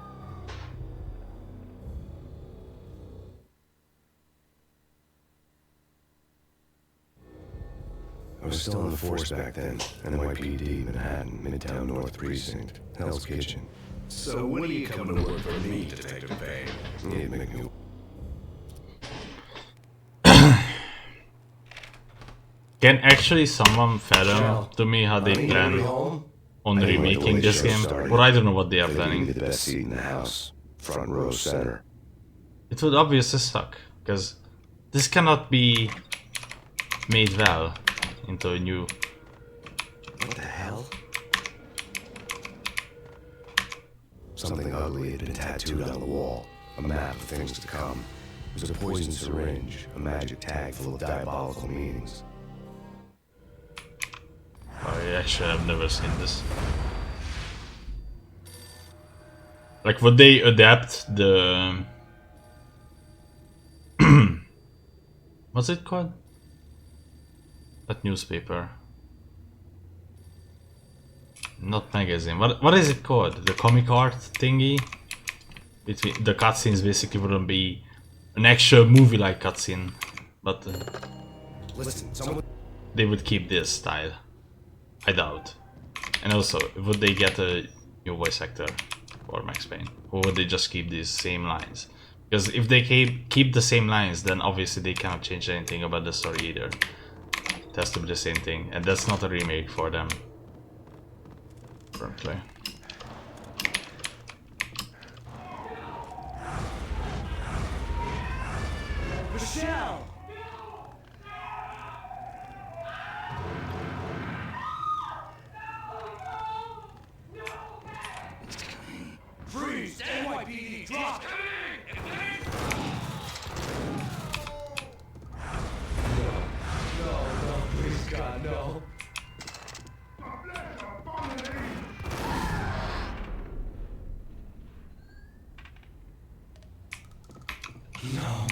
I was still in the force back then, NYPD, Manhattan, Midtown North Precinct, Hell's Kitchen. So when are you coming to work for me, Detective Payne? You'd make me... Can actually someone fathom Shell, to me how they honey, plan you home? on I didn't like the remaking way this the show game? started. Or I don't know what they are They gave me planning. the best seat in the house, front row center. It would obviously suck, because this cannot be made well into a new... What the hell? Something ugly had been tattooed on the wall. A map of things to come. It was a poison syringe, a magic tag full of diabolical meanings. I actually have never seen this. Like, would they adapt the... What's it called? That newspaper. Not magazine. What is it called? The comic art thingy? Between the cutscenes basically wouldn't be an actual movie-like cutscene, but Listen, someone... they would keep this style. I doubt. And also, would they get a new voice actor for Max Payne? Or would they just keep these same lines? Because if they keep the same lines, then obviously they cannot change anything about the story either. It has to be the same thing, and that's not a remake for them. Currently. Michelle! Freeze! NYPD, drop! No, please God, no.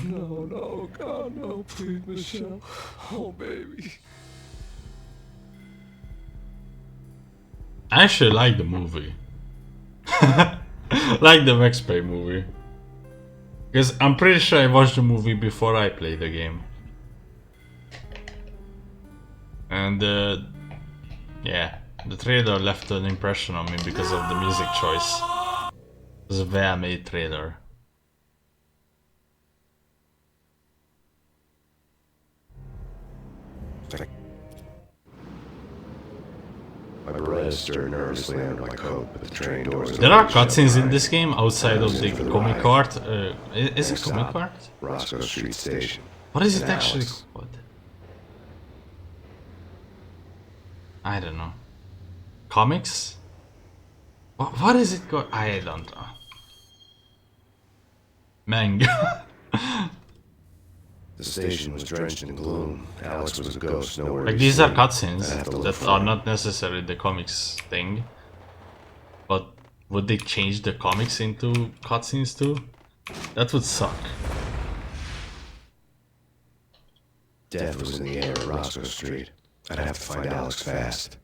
No, God, no, please, Michelle. Oh, baby. I actually like the movie. Like the Max Payne movie. Because I'm pretty sure I watched the movie before I played the game. And yeah, the trailer left an impression on me because of the music choice. It was a well-made trailer. My Beretta stirred nervously under my coat, but the train doors... There are cutscenes in this game outside of the comic art. Is it comic art? Roscoe Street Station. What is it And actually Alex. called? I don't know. Comics? What is it called? I don't know. Mango. The station was drenched in gloom. Alex was a ghost, nowhere to Like be these are seen. cutscenes I had to look that for are her. not necessarily the comics thing. But would they change the comics into cutscenes too? That would suck. Death was in the air at Roscoe Street. I'd have to find Alex fast.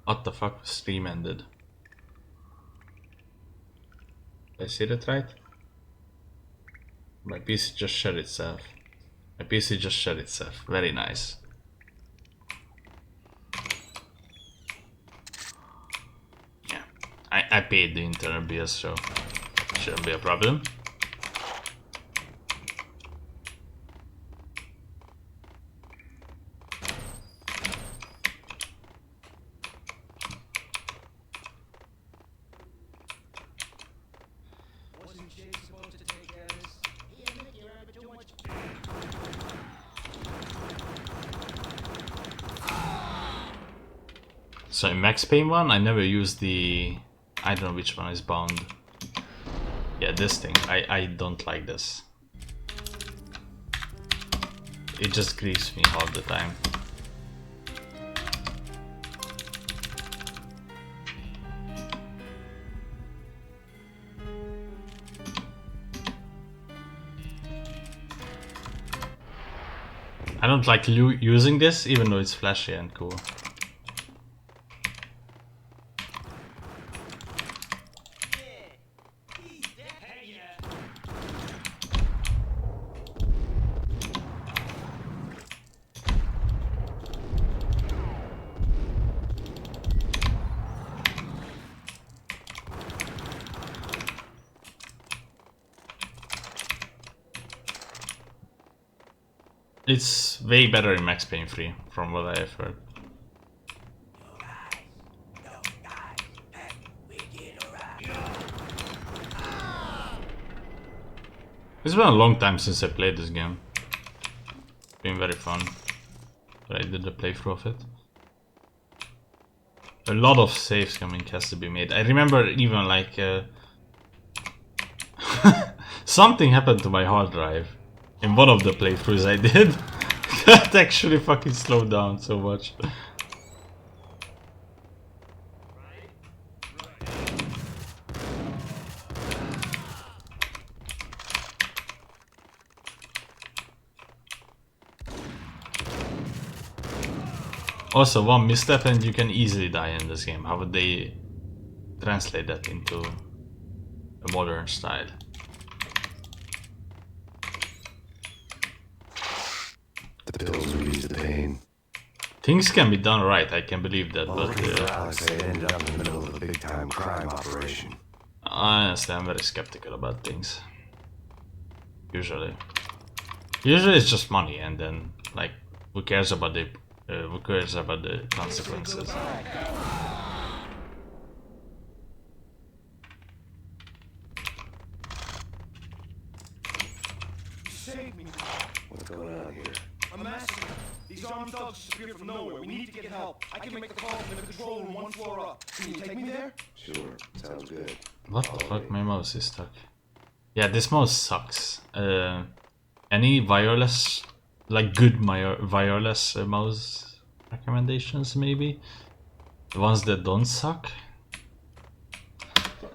What the fuck? Stream ended. Did I see that right? My PC just shut itself. My PC just shut itself. Very nice. Yeah. I paid the internet bill, so shouldn't be a problem. Wasn't Jake supposed to take care of this? Yeah, Mickey, right, but too much. So in Max Payne 1, I never used the... I don't know which one is bound. Yeah, this thing. I don't like this. It just grieves me all the time. I don't like using this, even though it's flashy and cool. It's way better in Max Payne 3, from what I have heard. It's been a long time since I played this game. It's been very fun. But I did the playthrough of it. A lot of save scumming has to be made. I remember even like... something happened to my hard drive in one of the playthroughs I did. That actually fucking slowed down so much. Also, one misstep and you can easily die in this game. How would they translate that into a modern style? The pills would ease the pain. Things can be done right, I can believe that, Well, but looking for Alex, they ended up in the middle of a big-time crime operation. honestly, I'm very skeptical about things. Usually it's just money, and then like, who cares about the consequences? Save me. What's going on here? A massacre. These armed thugs disappeared from nowhere. We need to get help. I can make the call from the control room 1 floor up. Can you take me there? Sure, sounds good. What the fuck? My mouse is stuck. Yeah, this mouse sucks. Any wireless, like good wireless mouse recommendations, maybe? The ones that don't suck?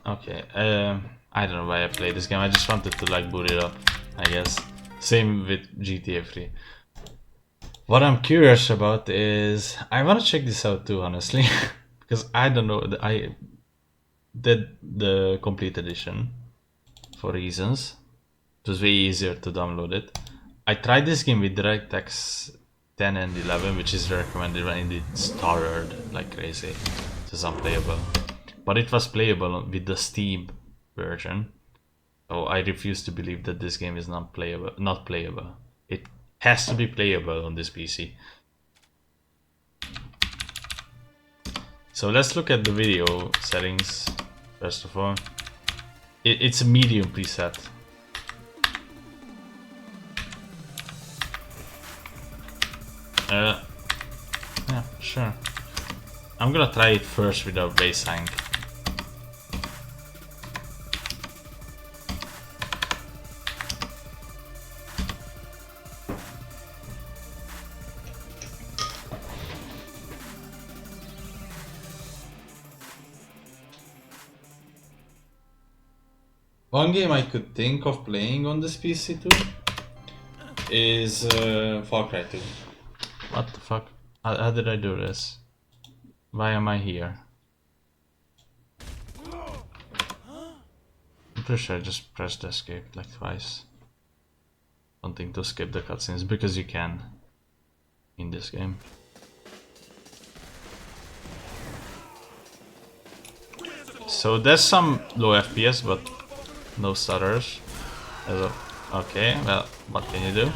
Okay, I don't know why I played this game. I just wanted to like boot it up, I guess. Same with GTA 3. What I'm curious about is, I want to check this out too, honestly. Because I don't know, I did the complete edition for reasons. It was way easier to download it. I tried this game with DirectX 10 and 11, which is recommended when it stuttered like crazy. It was unplayable. But it was playable with the Steam version. So I refuse to believe that this game is not playable. It has to be playable on this PC. So let's look at the video settings first of all. It's a medium preset. Yeah, sure. I'm gonna try it first without bass sync. One game I could think of playing on this PC too is Far Cry 2. What the fuck? How did I do this? Why am I here? I'm pretty sure I just pressed escape like twice. Wanting to skip the cutscenes because you can in this game. So there's some low FPS but no stutters. Okay, well, what can you do?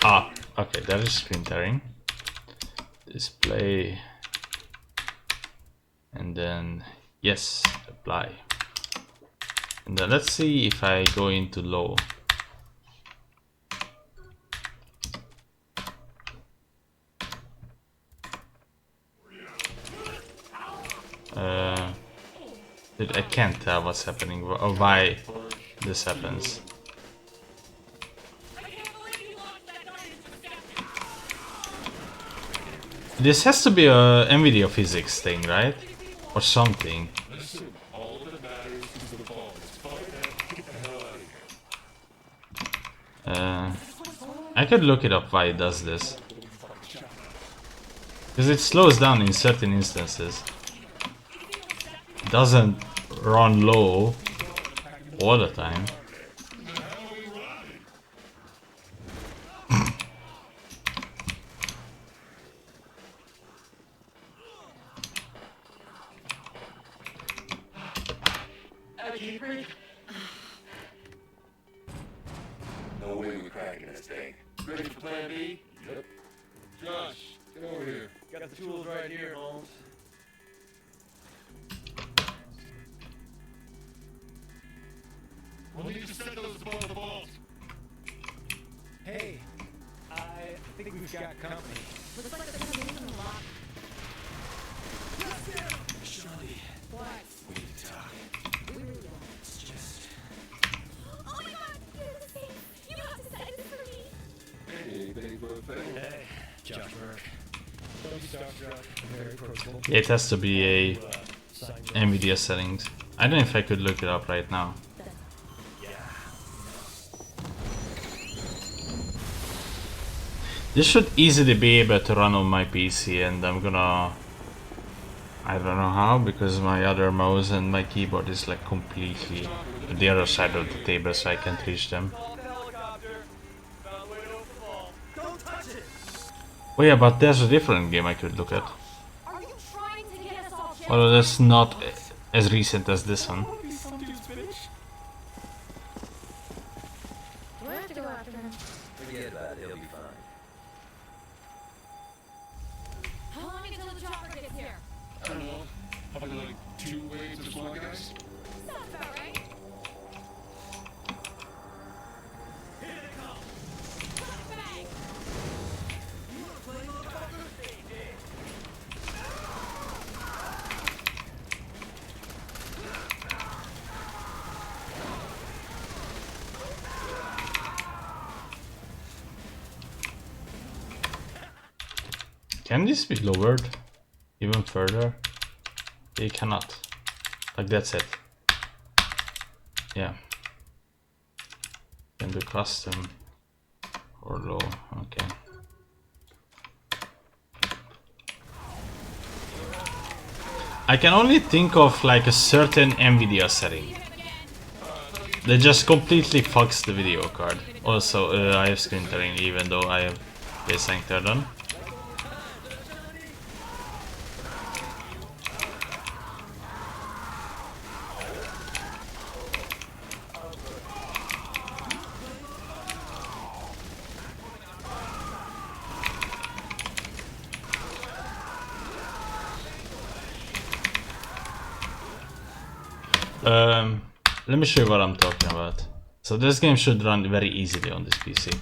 Ah, okay, that is screen tearing. Display. And then, yes, apply. And then let's see if I go into low. I can't tell what's happening or why this happens. This has to be a NVIDIA physics thing, right? Or something. I could look it up why it does this. Because it slows down in certain instances. It doesn't run low all the time. No way we're cracking this thing. Ready for plan B? Yep. Josh, get over here. Got the tools right here, Holmes. We'll need to set those above the vault. Hey, I think we've got company. Looks like they're coming in the lock. Shirley, What? we need to talk. We really don't. It's just... Oh my god! You're the same! You have to set this for me! Anything for a thing. Hey, Josh Burke. Don't be starstruck. I'm very approachable. Yeah, it has to be a Sign you up. NVIDIA settings. I don't know if I could look it up right now. This should easily be able to run on my PC, and I'm gonna... I don't know how, because my other mouse and my keyboard is like completely on the other side of the table, so I can't reach them. Oh yeah, but there's a different game I could look at. Are you trying to get us all killed? Although that's not as recent as this one. Do I have to go after him? Forget about it, he'll be fine. How long until the chopper gets here? I don't know. Probably like 2 waves of SWAT guys. Sounds about right. Bang! Can this be lowered even further? You cannot. Like, that's it. Yeah. Can do custom or low. Okay. I can only think of like a certain NVIDIA setting that just completely fucks the video card. Also, I have screen tearing even though I have baseline turned on. Let me show you what I'm talking about. So this game should run very easily on this PC.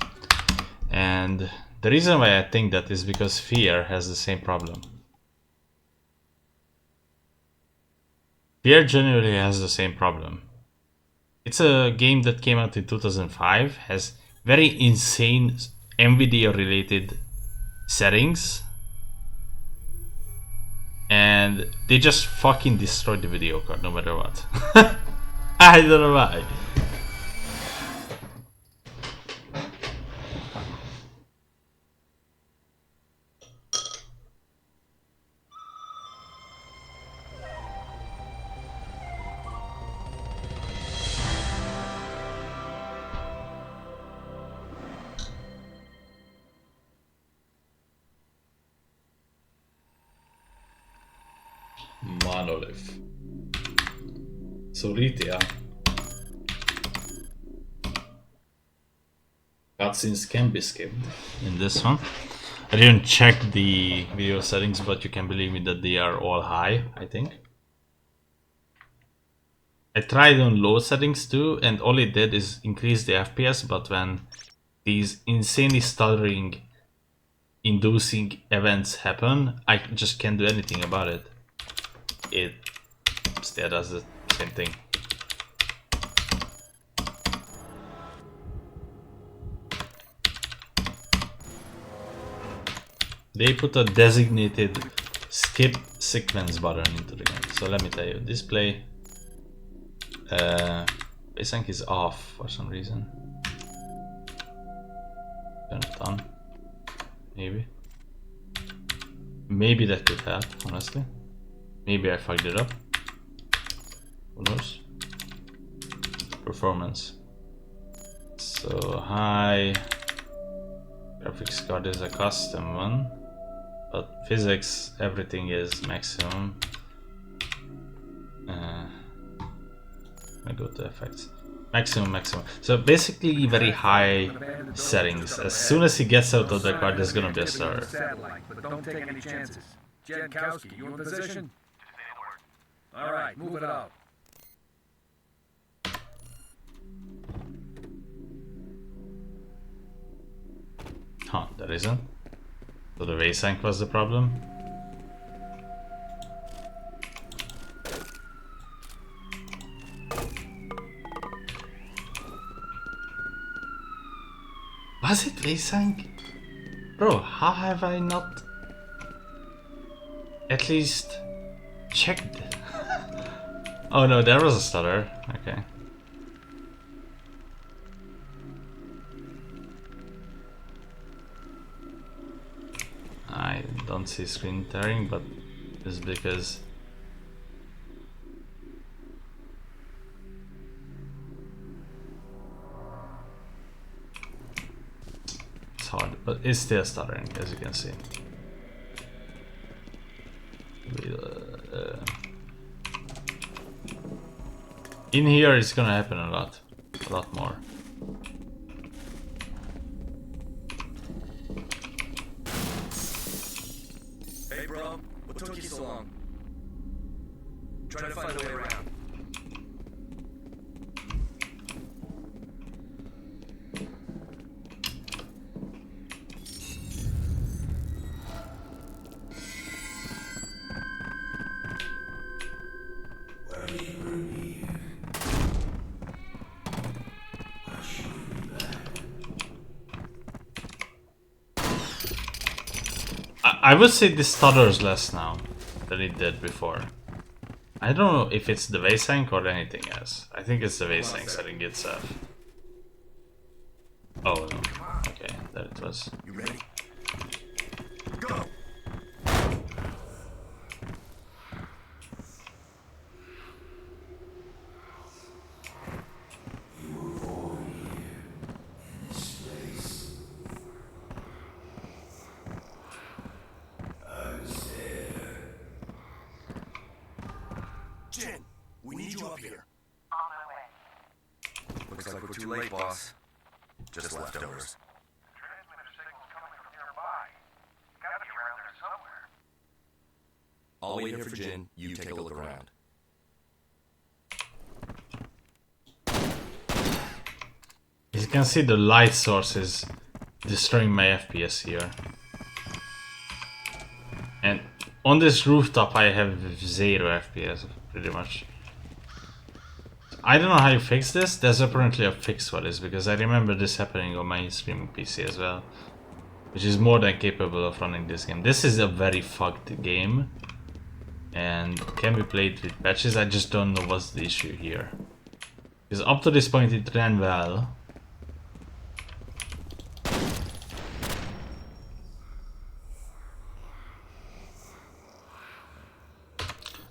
And the reason why I think that is because Fear has the same problem. Fear genuinely has the same problem. It's a game that came out in 2005, has very insane NVIDIA related settings, and they just fucking destroyed the video card no matter what. I don't know why. Monolith. Solitia. Cutscenes can be skipped in this one. I didn't check the video settings, but you can believe me that they are all high, I think. I tried on low settings too, and all it did is increase the FPS, but when these insanely stuttering inducing events happen, I just can't do anything about it. It still does the same thing. They put a designated skip sequence button into the game. So let me tell you, display VSync is off for some reason. Turn it on. Maybe that could help, honestly. Maybe I fucked it up. Who knows? Performance. So high. Graphics card is a custom one. But physics, everything is maximum. I go to effects. Maximum. So basically very high settings. As soon as he gets out of the car, there's gonna be a stutter. But don't take any chances. Jankowski, you in position? Alright, move it out. Huh, that isn't. So the VSync was the problem. Was it VSync? Bro, how have I not at least checked it? Oh no, there was a stutter. Okay. I don't see screen tearing, but it's because it's hard, but it's still stuttering, as you can see. In here, it's gonna happen a lot more. Hey bro, what took you so long? Trying to find a way around. I would say this stutters less now than it did before. I don't know if it's the VSync or anything else. I think it's the VSync setting itself. Oh no. Okay, there it was. You ready? Go! Jin, we need you up here. On my way. Looks like we're too late, boss. Just leftovers. Transmitter signal's coming from nearby. Gotta be around there somewhere. I'll wait here for Jin. You take a look around. As you can see, the light source is destroying my FPS here. And on this rooftop I have 0 FPS pretty much. I don't know how you fix this. There's apparently a fix for this, because I remember this happening on my streaming PC as well, which is more than capable of running this game. This is a very fucked game and can be played with patches. I just don't know what's the issue here, because up to this point it ran well.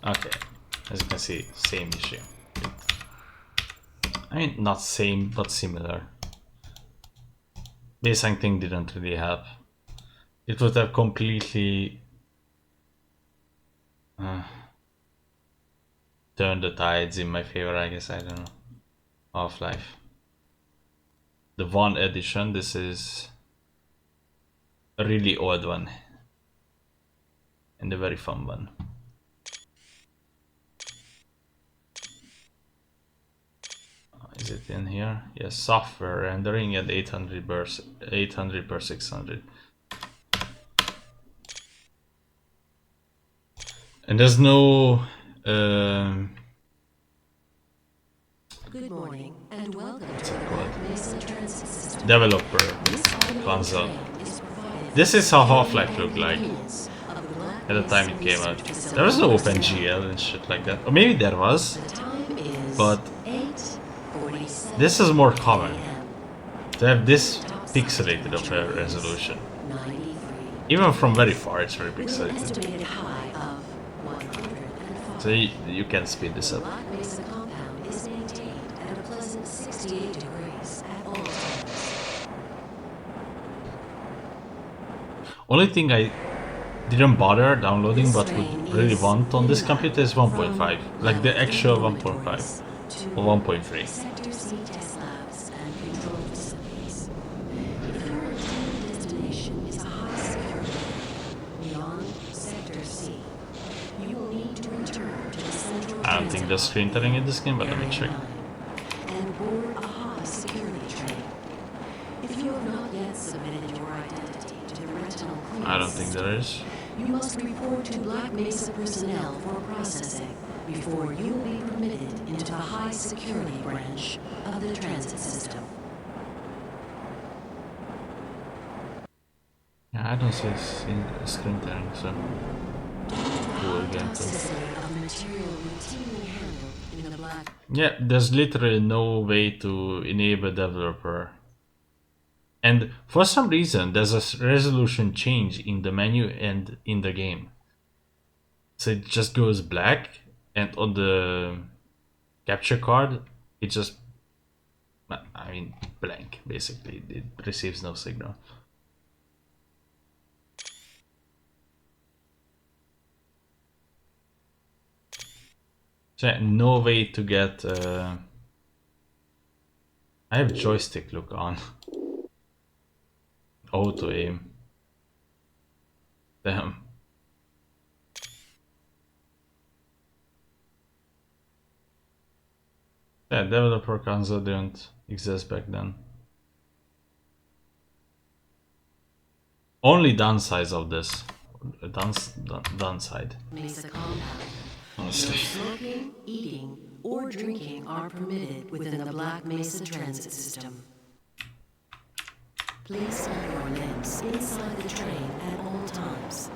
Okay, as you can see, same issue. I mean, not same, but similar. Baseline thing didn't really help. It would have completely turned the tides in my favor, I guess. I don't know. Half-Life. The 1 edition, this is a really old one. And a very fun one. Is it in here? Yes, software rendering at 800 per 600. And there's no Good morning and welcome to the Black Mesa Transit System. developer console. This is how Half-Life looked like at the time it came out. There was no OpenGL and shit like that. Or maybe there was, but this is more common to have this pixelated of a resolution. Even from very far, it's very pixelated. So you can speed this up. Black Mesa compound is maintained at a pleasant 68 degrees at all times. Only thing I didn't bother downloading but would really want on this computer is 1.5, like the actual 1.5 or 1.3. Sector C test labs and control facilities. If your intended destination is a high security beyond Sector C, you will need to return to the central I don't think there's screen telling in this game, but let me check. and board a high security train. If you have not yet submitted your identity to the retinal clearance I don't think there is. you must report to Black Mesa personnel for processing before you will be permitted into the high security branch of the transit system. Yeah, I don't see screen telling, so cool again. Processing of material routinely handled in the Black. Yeah, there's literally no way to enable developer. And for some reason, there's a resolution change in the menu and in the game. So it just goes black, and on the capture card, it just, I mean, blank, basically. It receives no signal. So yeah, no way to get, I have joystick look on. Auto aim. Damn. Yeah, developer console didn't exist back then. Only downsides of this. Downside. Mesa compound. Honestly. No smoking, eating, or drinking are permitted within the Black Mesa transit system. Please keep your limbs inside the train at all times.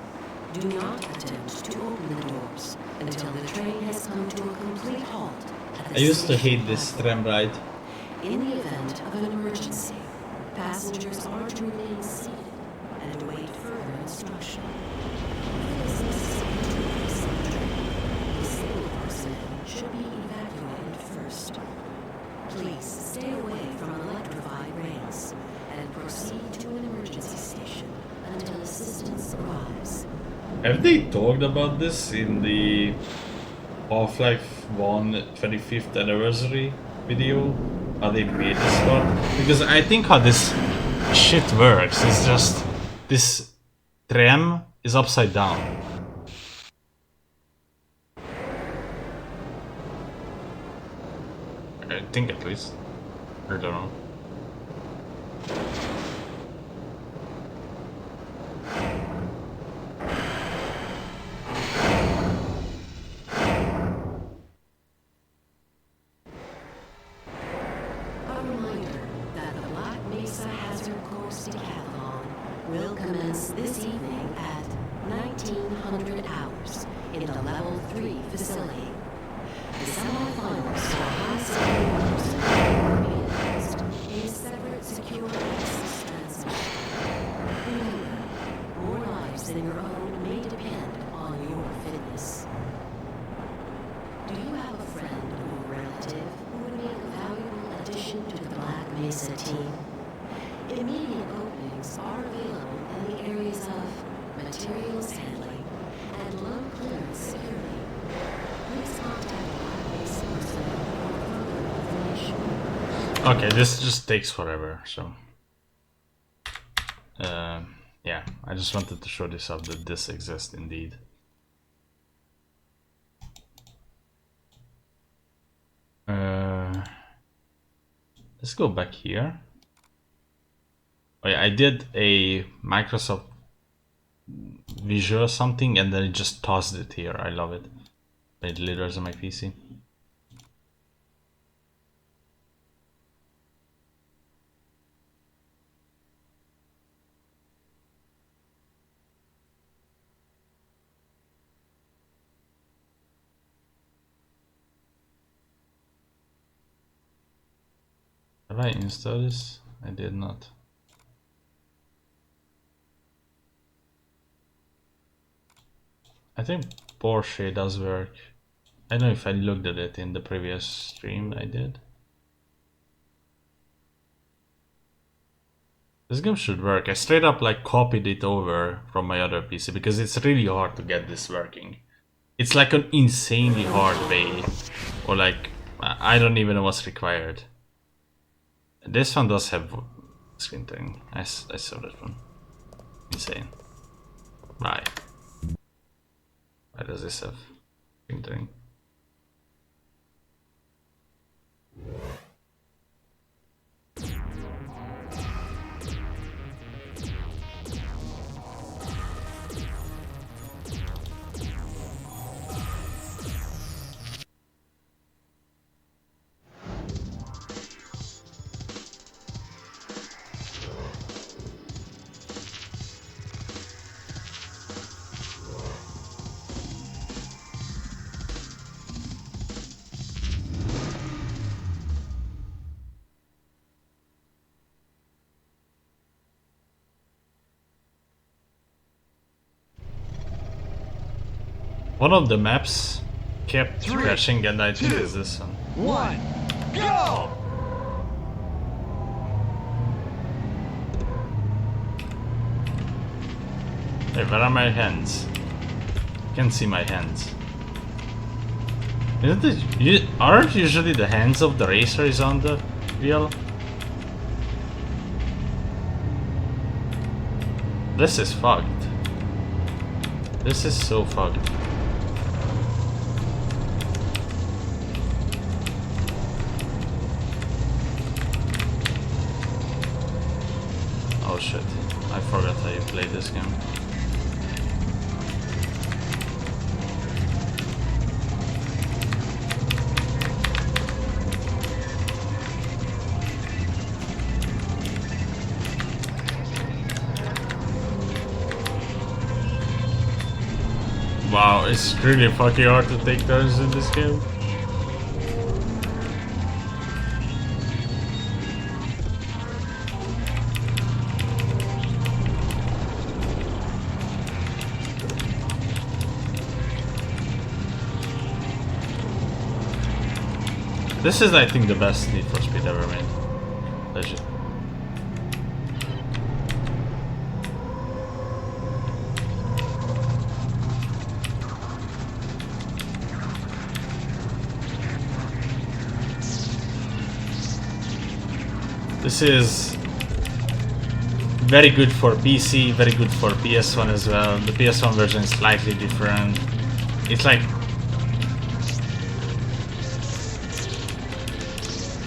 Do not attempt to open the doors until the train has come to a complete halt. I used to hate this tram ride. In the event of an emergency, passengers are to remain seated and await further instruction. If it is necessary to exit the train, disabled personnel should be evacuated first. Please stay away from electrified rails and proceed to an emergency station until assistance arrives. Have they talked about this in the Half-Life 1 25th anniversary video? How they made this part? Because I think how this shit works is just this tram is upside down. I think at least. I don't know. this evening at 1900 hours in the Level 3 facility. The semifinals for high security personnel will be announced in separate secure access transmission. Remember, more lives than your own may depend on your fitness. Do you have a friend or relative who would make a valuable addition to the Black Mesa team? Immediate openings are available in the areas of materials handling and low clearance security. Please contact Black Mesa personnel for further information. Okay, this just takes forever, so yeah, I just wanted to show this up that this exists indeed. Let's go back here. Oh yeah, I did a Microsoft Visual something and then it just tossed it here. I love it. Made leaders on my PC. Have I installed this? I did not. I think Porsche does work. I don't know if I looked at it in the previous stream. I did. This game should work. I straight up like copied it over from my other PC because it's really hard to get this working. It's like an insanely hard way, or like I don't even know what's required. This one does have screen thing. I saw that one. Insane. Why? Why does this have screen thing? One of the maps kept crashing and I think it's this one. 1, go! Hey, where are my hands? I can't see my hands. Isn't it, aren't usually the hands of the racer is on the wheel? This is fucked. This is so fucked. Oh shit, I forgot how you play this game. Wow, it's really fucking hard to take turns in this game. This is, I think, the best Need for Speed ever made. Legit. This is very good for PC, very good for PS1 as well. The PS1 version is slightly different. It's like...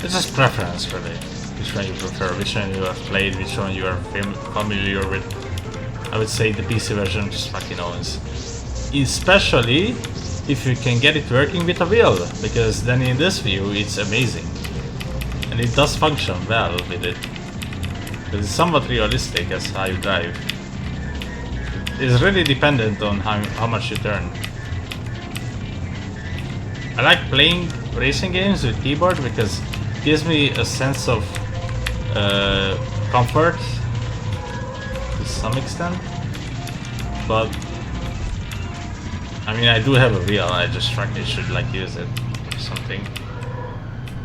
it's just preference really. Which one you prefer, which one you have played, which one you are familiar with. I would say the PC version just fucking owns. Especially if you can get it working with a wheel, because then in this view it's amazing. And it does function well with it. It's somewhat realistic as how you drive. is really dependent on how much you turn. I like playing racing games with keyboard because it gives me a sense of comfort to some extent. But I mean, I do have a wheel. I just frankly should like use it or something.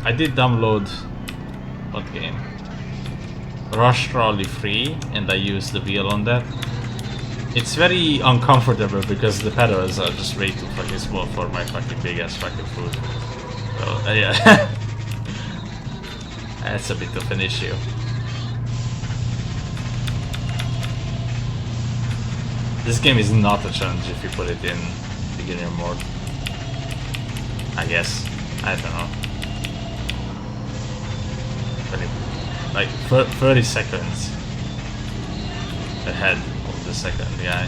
I did download what game? Rush Rally 3, and I used the wheel on that. It's very uncomfortable because the pedals are just way too fucking small for my fucking big ass fucking foot. So yeah, that's a bit of an issue. This game is not a challenge if you put it in beginner mode. I guess. I don't know. Like 30 seconds ahead of the second guy.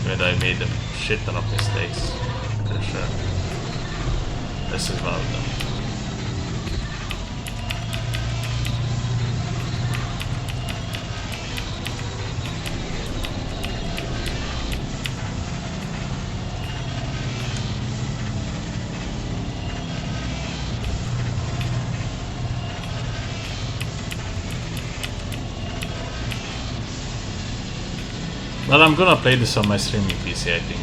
When I made a shit ton of mistakes, for sure. This is one of them. Well, I'm gonna play this on my streaming PC, I think.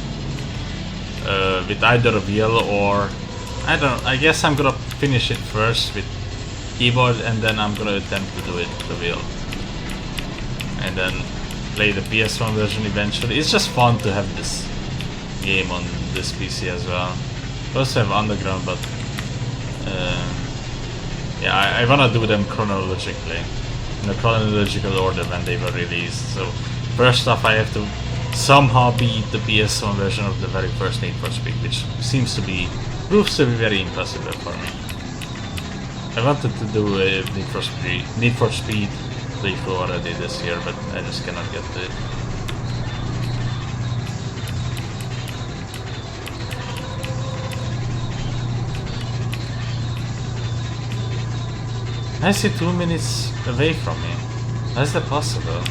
With either a wheel or... I don't know, I guess I'm gonna finish it first with keyboard and then I'm gonna attempt to do it with the wheel. And then play the PS1 version eventually. It's just fun to have this game on this PC as well. I also have Underground, but... yeah, I wanna do them chronologically. In a chronological order when they were released, so... First off, I have to somehow beat the PS1 version of the very first Need for Speed, which proves to be very impossible for me. I wanted to do a Need for Speed playthrough already this year, but I just cannot get to it. I see 2 minutes away from me. How is that possible?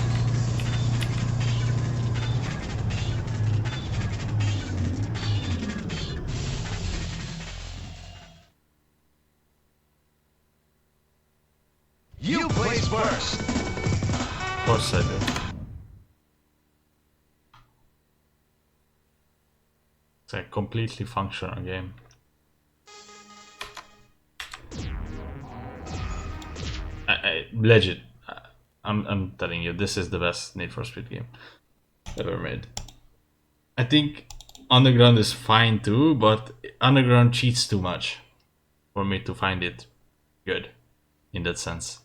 You place first. Of course I do. It's a completely functional game. Legit. I'm telling you, this is the best Need for Speed game ever made. I think Underground is fine too, but Underground cheats too much for me to find it good in that sense.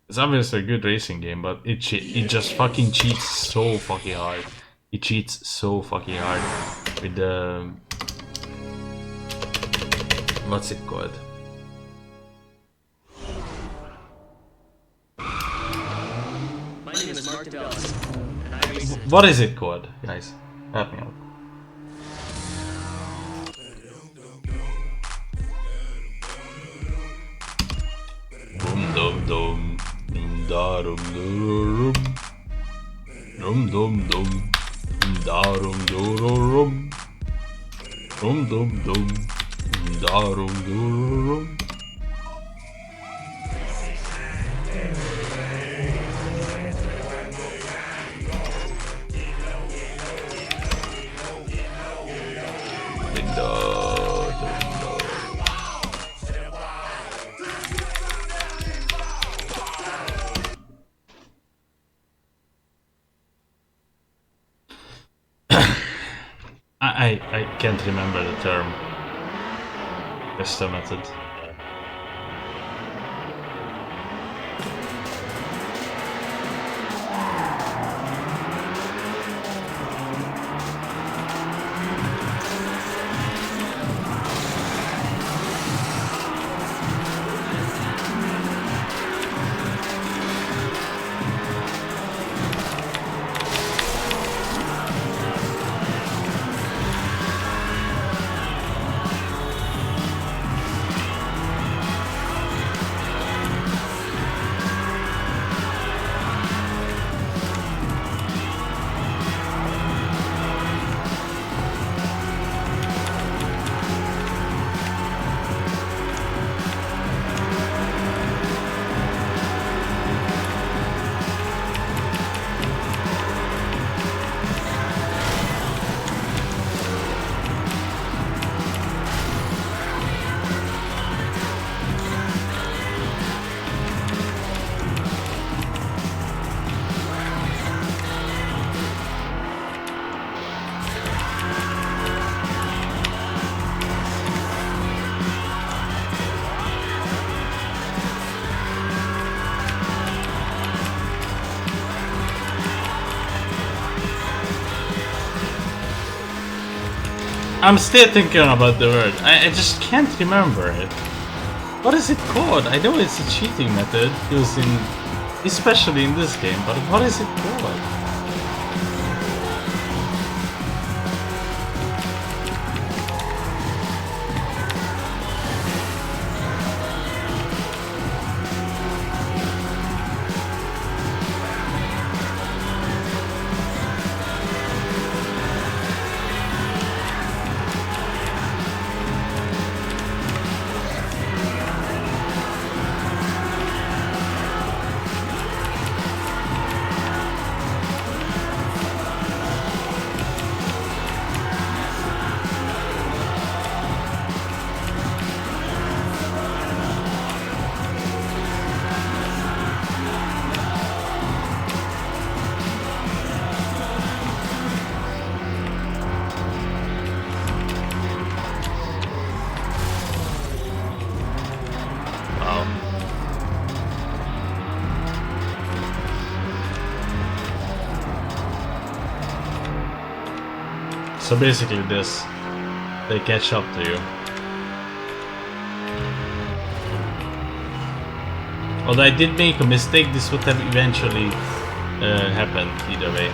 It's obviously a good racing game, but it just fucking cheats so fucking hard. It cheats so fucking hard with the... what's it called? My name is Mark DeBellis, and I race... What is it called, guys? Help me out. Boom dum dum. Darum durum, dum dum dum, darum durum, dum dum dum, darum durum. I can't remember the term. Custom method. I'm still thinking about the word. I just can't remember it. What is it called? I know it's a cheating method used in, especially in this game, but what is it called? So basically this, they catch up to you. Although I did make a mistake, this would have eventually happened either way.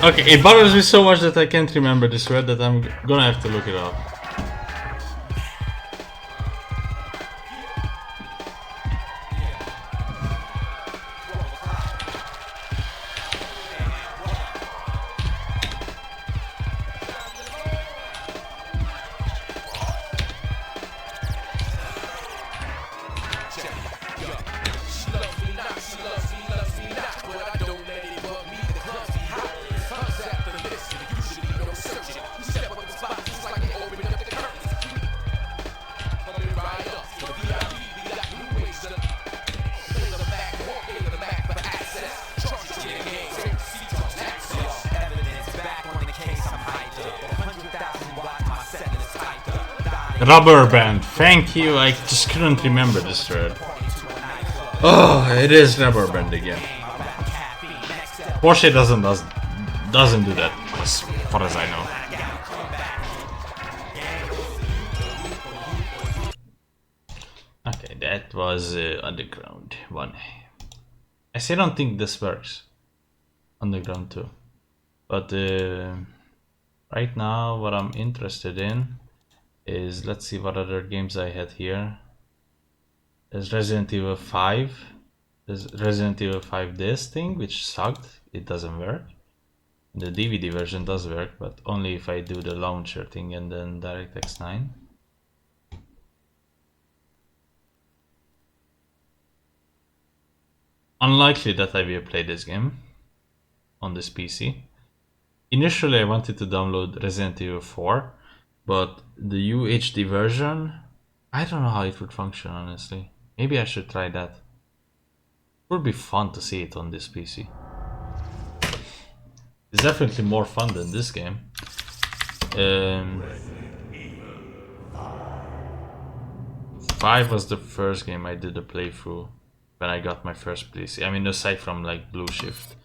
Okay, it bothers me so much that I can't remember this word that I'm gonna have to look it up. Rubber band, thank you. I just couldn't remember this word. Oh, it is rubber band again. Porsche doesn't do that, as far as I know. Okay, that was Underground 1. I still don't think this works. Underground 2. But right now, what I'm interested in is, let's see what other games I had here. There's Resident Evil 5. There's Resident Evil 5 this thing, which sucked. It doesn't work. The DVD version does work, but only if I do the launcher thing and then DirectX 9. Unlikely that I will play this game on this PC. Initially I wanted to download Resident Evil 4, but the UHD version, I don't know how it would function, honestly. Maybe I should try that. It would be fun to see it on this PC. It's definitely more fun than this game. 5 was the first game I did a playthrough when I got my first PC. I mean, aside from like Blue Shift.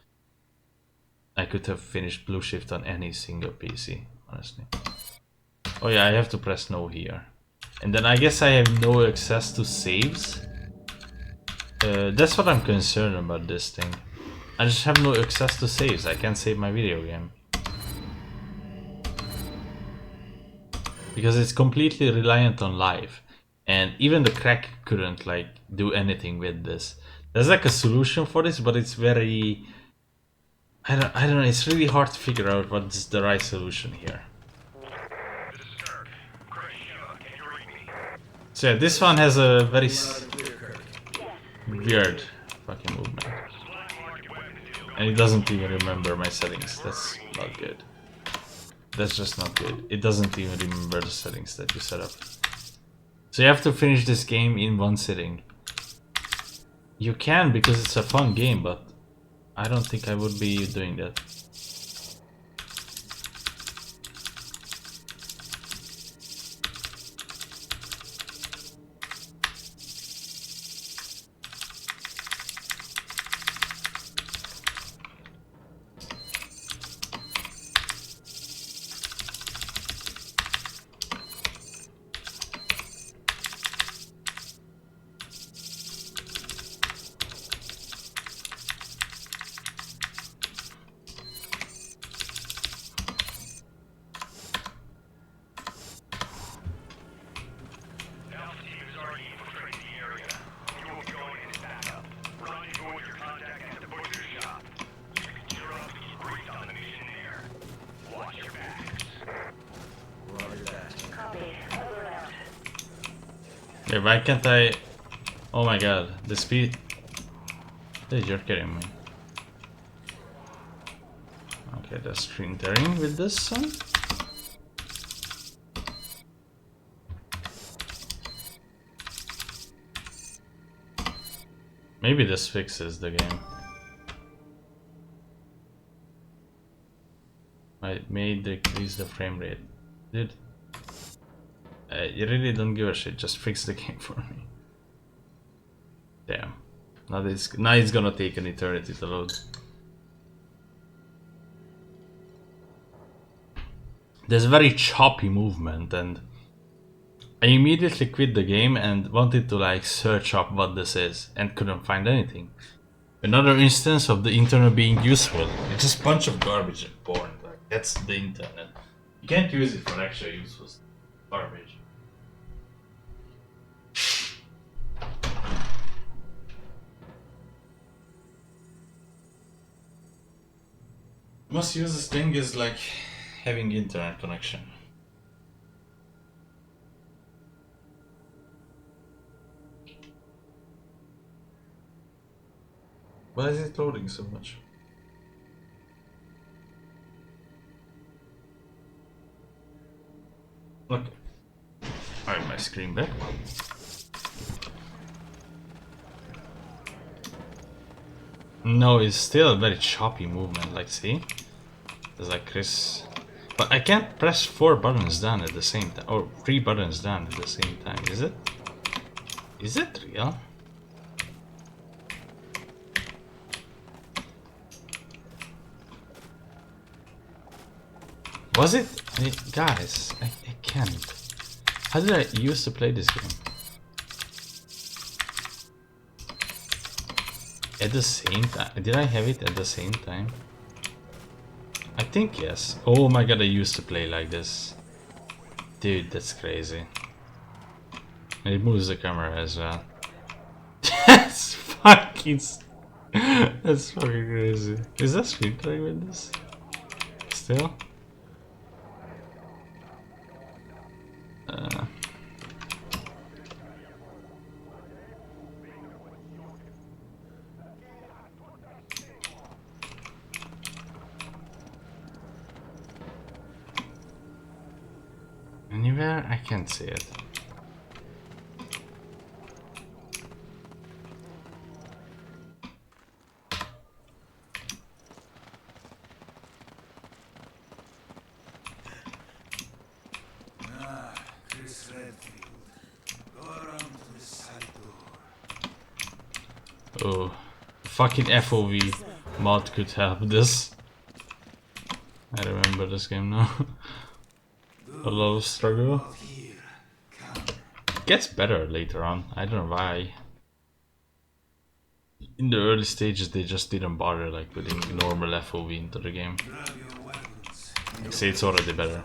I could have finished Blue Shift on any single PC, honestly. Oh yeah, I have to press no here. And then I guess I have no access to saves. That's what I'm concerned about this thing. I just have no access to saves. I can't save my video game. Because it's completely reliant on live. And even the crack couldn't like do anything with this. There's like a solution for this, but it's very... I don't know, it's really hard to figure out what's the right solution here. So yeah, this one has a very weird fucking movement. And it doesn't even remember my settings. That's not good. That's just not good. It doesn't even remember the settings that you set up. So you have to finish this game in one sitting. You can because it's a fun game, but I don't think I would be doing that. Yeah, why can't I... Oh my god, the speed... Dude, you're kidding me. Okay, that's screen tearing with this one. Maybe this fixes the game. I may decrease the frame rate. Dude. You really don't give a shit, just fix the game for me. Damn. Now it's gonna take an eternity to load. There's a very choppy movement and I immediately quit the game and wanted to like search up what this is and couldn't find anything. Another instance of the internet being useful. It's just a bunch of garbage and porn. Like, that's the internet. You can't use it for actual useful garbage. Most useless thing is like having internet connection. Why is it loading so much? Okay. Alright, my screen back. No, it's still a very choppy movement, like see? There's like Chris... But I can't press 4 buttons down at the same time, or 3 buttons down at the same time, is it? Is it real? Was it? Guys, I can't. How did I used to play this game? At the same time? Did I have it at the same time? I think yes. Oh my god, I used to play like this. Dude, that's crazy. And it moves the camera as well. That's fucking... That's fucking crazy. Is that screen playing with this? Still? Anywhere? I can't see it. Chris Redfield. Go around to the side door. Oh, fucking FOV mod could help this. I remember this game now. Good. A lot of struggle. It gets better later on. I don't know why. In the early stages, they just didn't bother like putting normal FOV into the game. I say it's already better.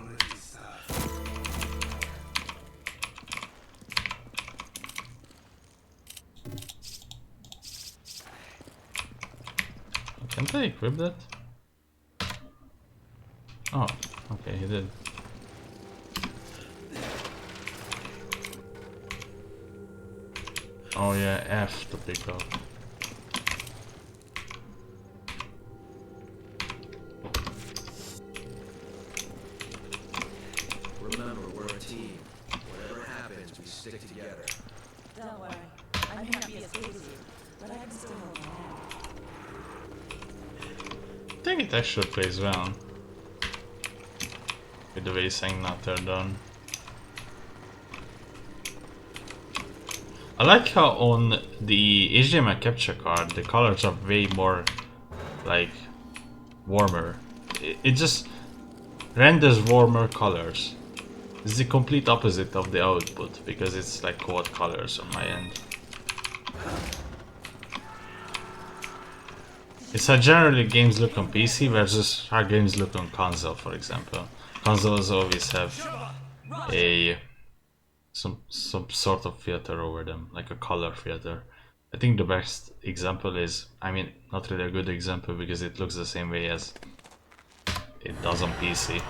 Can't I equip that? Oh, okay, he did. Oh yeah, F to pick up. Remember, we're a team. Whatever happens, we stick together. Don't worry. I may not be as big as you, but I can still hold my hand. I think it actually plays well. With the way it's saying not turned on. I like how on the HDMI capture card the colors are way more like warmer. It just renders warmer colors. It's the complete opposite of the output because it's like quad colors on my end. It's how generally games look on PC versus how games look on console, for example. Consoles always have a some sort of filter over them, like a color filter. I think the best example is, I mean, not really a good example because it looks the same way as it does on PC.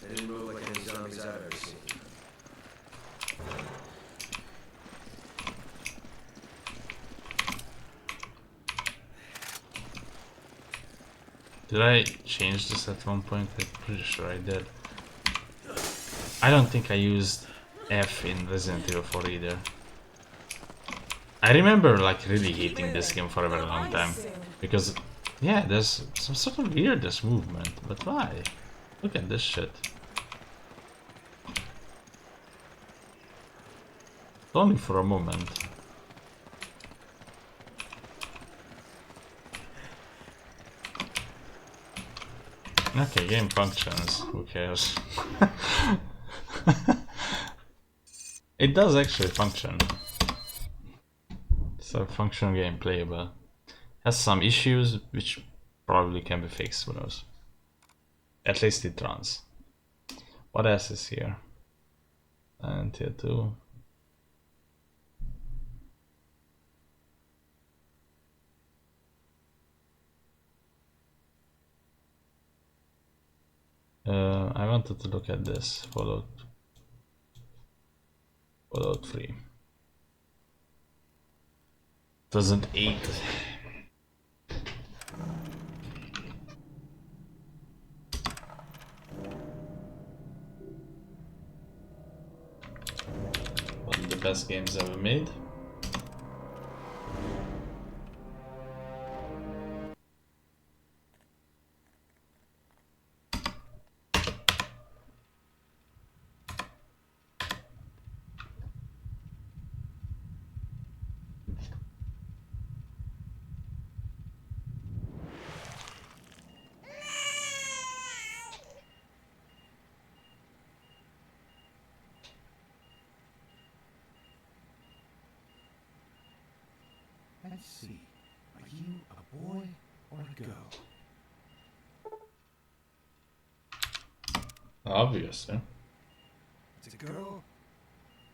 They didn't move like any zombies I've ever seen. Did I change this at one point? I'm pretty sure I did. I don't think I used F in Resident Evil 4 either. I remember like really hating this game for a very long time. Because, yeah, there's some sort of weirdness movement. But why? Look at this shit. Only for a moment. Okay, game functions. Who cares? It does actually function. It's a functional game, playable. Has some issues which probably can be fixed, who knows. At least it runs. What else is here? And tier 2. I wanted to look at this Fallout 3 2008. One of the best games ever made. Let's see. Are you a boy or a girl? Obvious, yeah. It's a girl.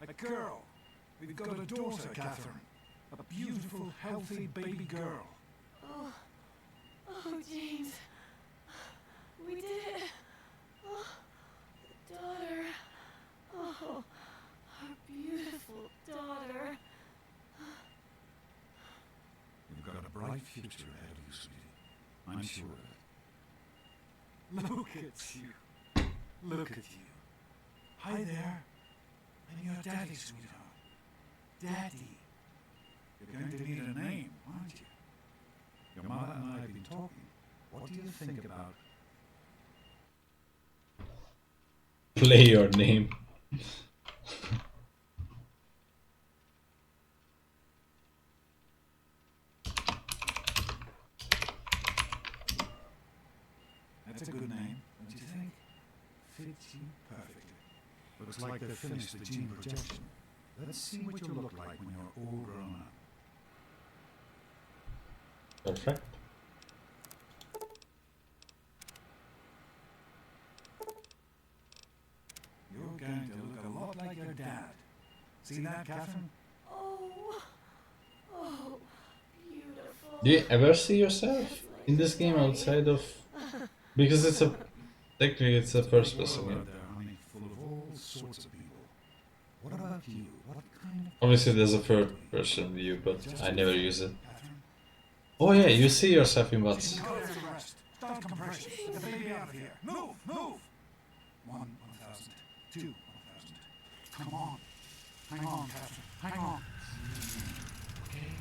A girl. We've got a daughter, Catherine. A beautiful, healthy baby girl. Oh, James. We did it. Oh, daughter. Oh, our beautiful daughter. You've got a bright future ahead of you, sweetie. I'm sure of it. Look at you. Look at you. Hi there. I'm your daddy, sweetheart. Daddy. You're going to need a name, aren't you? Your mother and I have been talking. What do you think about? Play your name. That's a good name, don't you think? Fits you perfectly. Looks like they've finished the gene projection. Let's see what you'll look like when you're all grown up. Perfect. You're going to look a lot like your dad. See that, Catherine? Oh, beautiful. Do you ever see yourself in this game outside of... Because it's a... Technically it's a first person game. Full of all sorts of people. What about you? What kind of... Obviously there's a third person view, but I never use it. Oh yeah, you see yourself in what's... Start compression. Get the baby out of here. Move, move. 1,000. 2,000. Come on. Hang on, Catherine. Hang on. Okay.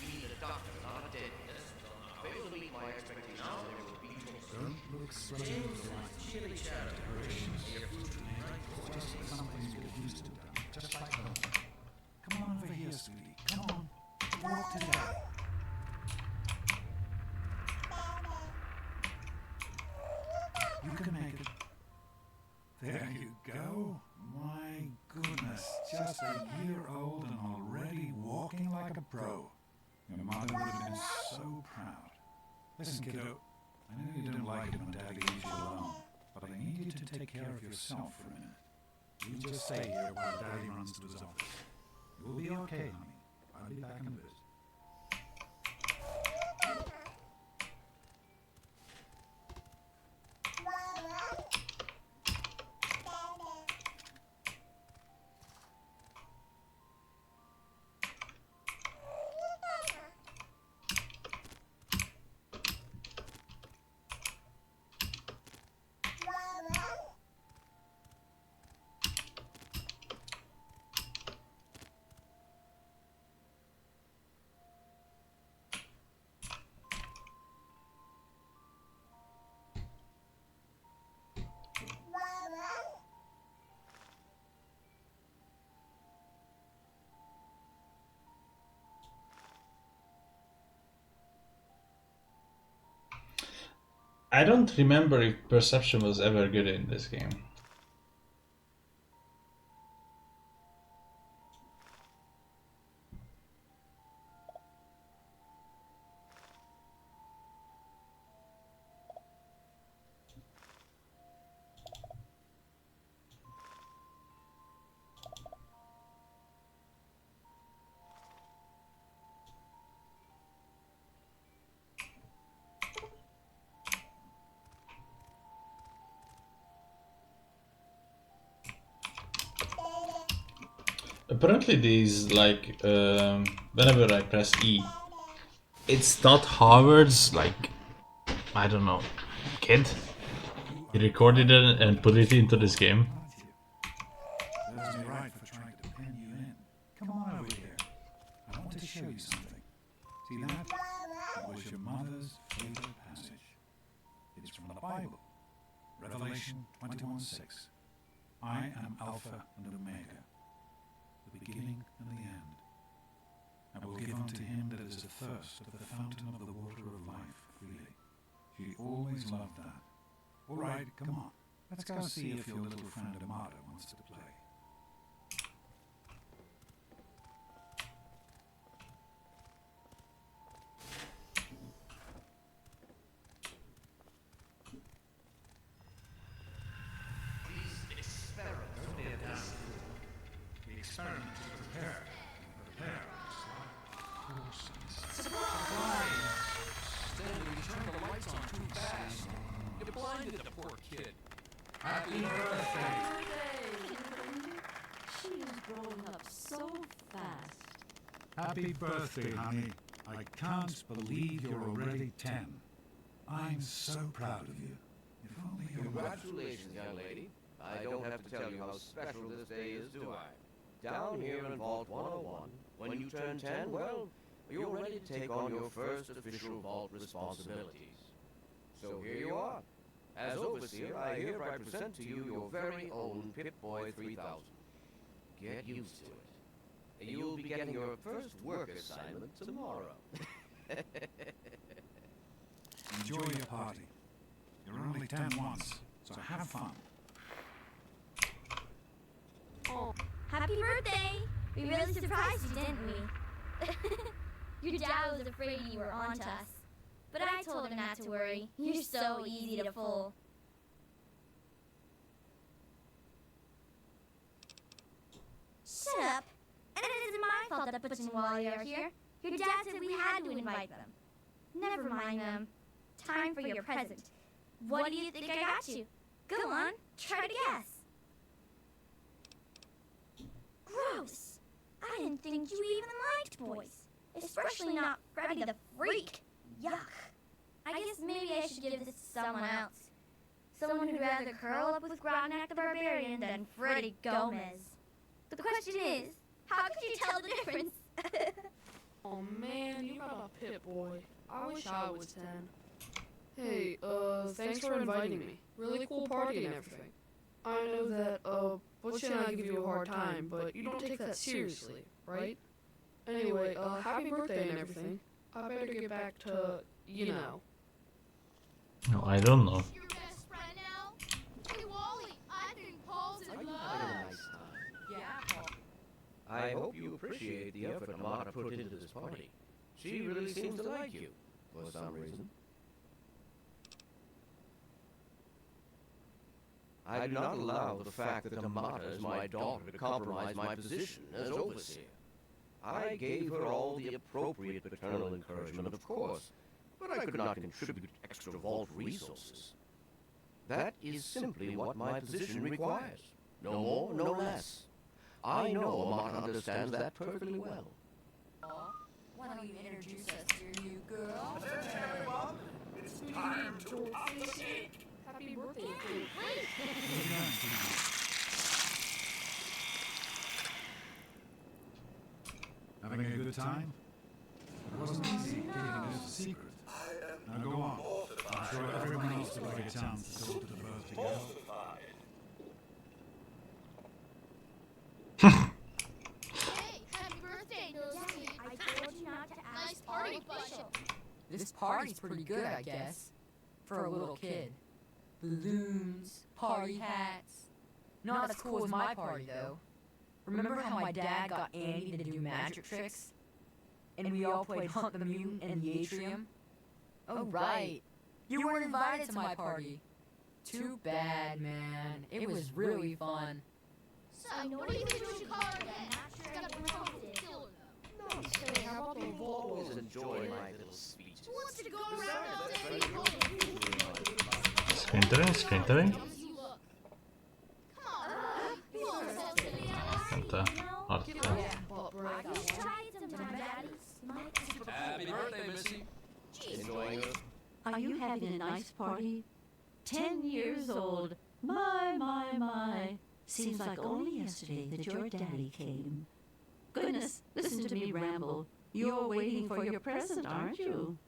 We need a doctor, not a dentist. Fail to meet my expectations, there will be Don't look straight James into the light. chili chatter. Just something you could use to do. Just like home. Come on over here, sweetie. Come on. Walk to Daddy. You can make it. There you go. My goodness. Just a year old and already walking like a pro. Your mother would have been so proud. Listen, kiddo. I know you don't like it when Daddy leaves you alone, but I need you to take care of yourself for a minute. You just stay here while Daddy runs to his office. You'll be okay, honey. I'll be back in a bit. I don't remember if perception was ever good in this game. Apparently these, like, whenever I press E, it's not Howard's, like, I don't know, kid. He recorded it and put it into this game. Serves me right for trying to pen you in. Come on over here. I want to show you something. See that? It was your mother's favorite passage. It's from the Bible. Revelation 21:6. I am Alpha and Omega, the beginning and the end. I will give unto him that is athirst of the fountain of the water of life freely. She always loved that. All right, come on. Let's go see if your little friend Amada wants to play. These experiments are fantastic. The experiment is prepared. Prepare. Surprise! Stanley, you turned the lights on too fast. You blinded the poor kid. Happy birthday! She is growing up so fast. Happy birthday, honey. I can't believe you're already 10. I'm so proud of you. If only you were... Congratulations, young lady. I don't have to tell you how special this day is, do I? Down here in Vault 101, when you turn 10, well, you're ready to take on your first official vault responsibilities. So here you are. As Overseer, I hereby present to you your very own Pip-Boy 3000. Get used to it. You'll be getting your first work assignment tomorrow. Enjoy your party. You're only 10 once, so have fun. Oh, happy birthday! We really surprised you, didn't we? Your dad was afraid you were onto us. But I told him not to worry. You're so easy to fool. Shut up. And it isn't my fault that Butch and Wally are here. Your dad said we had to invite them. Never mind them. Time for your present. What do you think I got you? Go on, try to guess. Gross. I didn't think you even liked boys. Especially not Freddy the Freak. Yuck. I guess maybe I should give this to someone else. Someone who'd rather curl up with Grotnak the Barbarian than Freddy Gomez. The question is, how could you tell the difference? Oh man, you got a Pip-Boy. I wish I was 10. Hey, thanks for inviting me. Really cool party and everything. I know that, Butch and I give you a hard time, but you don't take that seriously, right? Anyway, happy birthday and everything. I better get back to, you know. No, I don't know. Your best friend now? Hey Wally, I think Paul's in love. Yeah, Paul. I hope you appreciate the effort Amata put into this party. She really seems to like you, for some reason. I do not allow the fact that Amata is my daughter to compromise my position as Overseer. I gave her all the appropriate paternal encouragement, of course, but I could not contribute extra vault resources. That is simply what my position requires. No more, no less. I know Amata understands that perfectly well. Why don't you introduce us to your new girl? Attention everyone, it's time to unseat. Happy birthday, Having a good time? It wasn't easy getting us a secret. Now go on. I'm sure everyone else will get a chance to talk to the birthday girl. Hey, happy birthday, Nosy. I told you not to ask. Nice party, Butch. This party's pretty good, I guess. For a little kid. Balloons, party hats. Not as cool as my party, though. Remember how my dad got Andy to do magic tricks? And we all played Hunt the Mutant in the atrium? Oh, right. You weren't invited to my party. Too bad, man. It was really fun. So, what do you think we should call her then? She's got a promoted killer, though. Hey, how about the always enjoy my little speech? Who wants to go around all day? Screen. Vänta, Happy birthday, Missy. Enjoying it? Are you having a nice party? 10 years old. My. Seems like only yesterday that your daddy came. Goodness, listen to me ramble. You're waiting for your present, aren't you?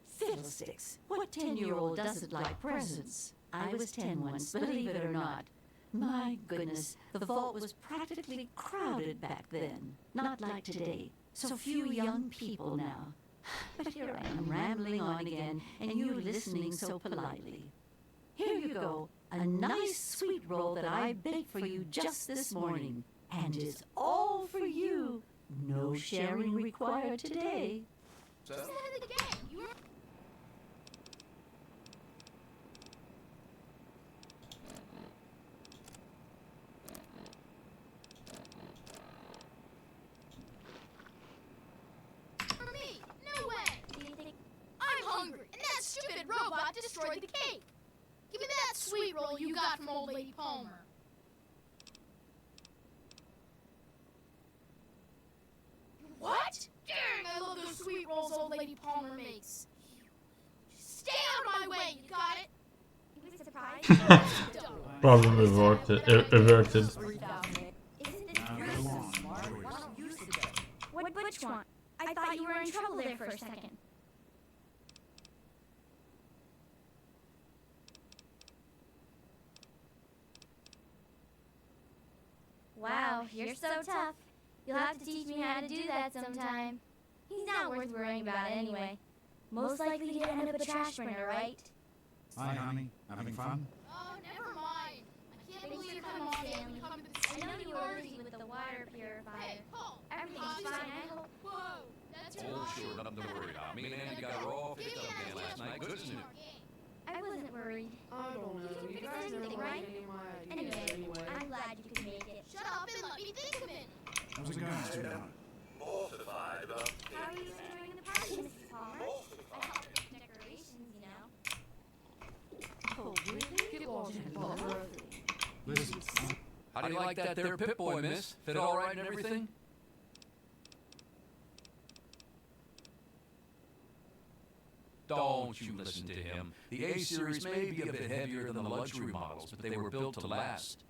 Fiddlesticks. What 10-year-old doesn't like presents? I was 10 once, believe it or not. My goodness, the vault was practically crowded back then. Not like today. So few young people now. But here I am rambling on again, and you listening so politely. Here you go, a nice sweet roll that I baked for you just this morning. And it's all for you. No sharing required today. So? For me, no way. I'm hungry, and that stupid robot destroyed the cake. Give me that sweet roll you got from old Lady Palmer. What? Dang, I love those sweet rolls old Lady Palmer makes. Stay out of my way, you got it? You were surprised? Problem averted. Isn't it Now go on, enjoy yourself. Wow, you're so tough. You'll have to teach me how to do that sometime. He's not worth worrying about anyway. Most likely to end up a trash burner, right? Hi, honey. Having fun? Oh, never mind. I can't believe you're coming all day and coming to the I know you were busy with the water purifier. Hey, Paul. Everything's fine, I hope. Whoa, that's your Oh, sure, nothing to worry about. Me and Andy got her all fixed up again last night. Good as new. I wasn't worried. I don't know. You You can guys fix never anything, like right? any of my ideas Anyway, anyway. I'm glad you could make it. Shut up and let me think of it. How's it going, sweetheart? Mortified about How are you enjoying the party, Mrs. Palmer? I helped with the decorations, you know. Oh, really? Get lost in Palmer. Listen, How do you like that there Pip-Boy, miss? Fit all right and everything? Don't you listen to him. The A-Series may be a bit heavier than the luxury models, but they were built to last.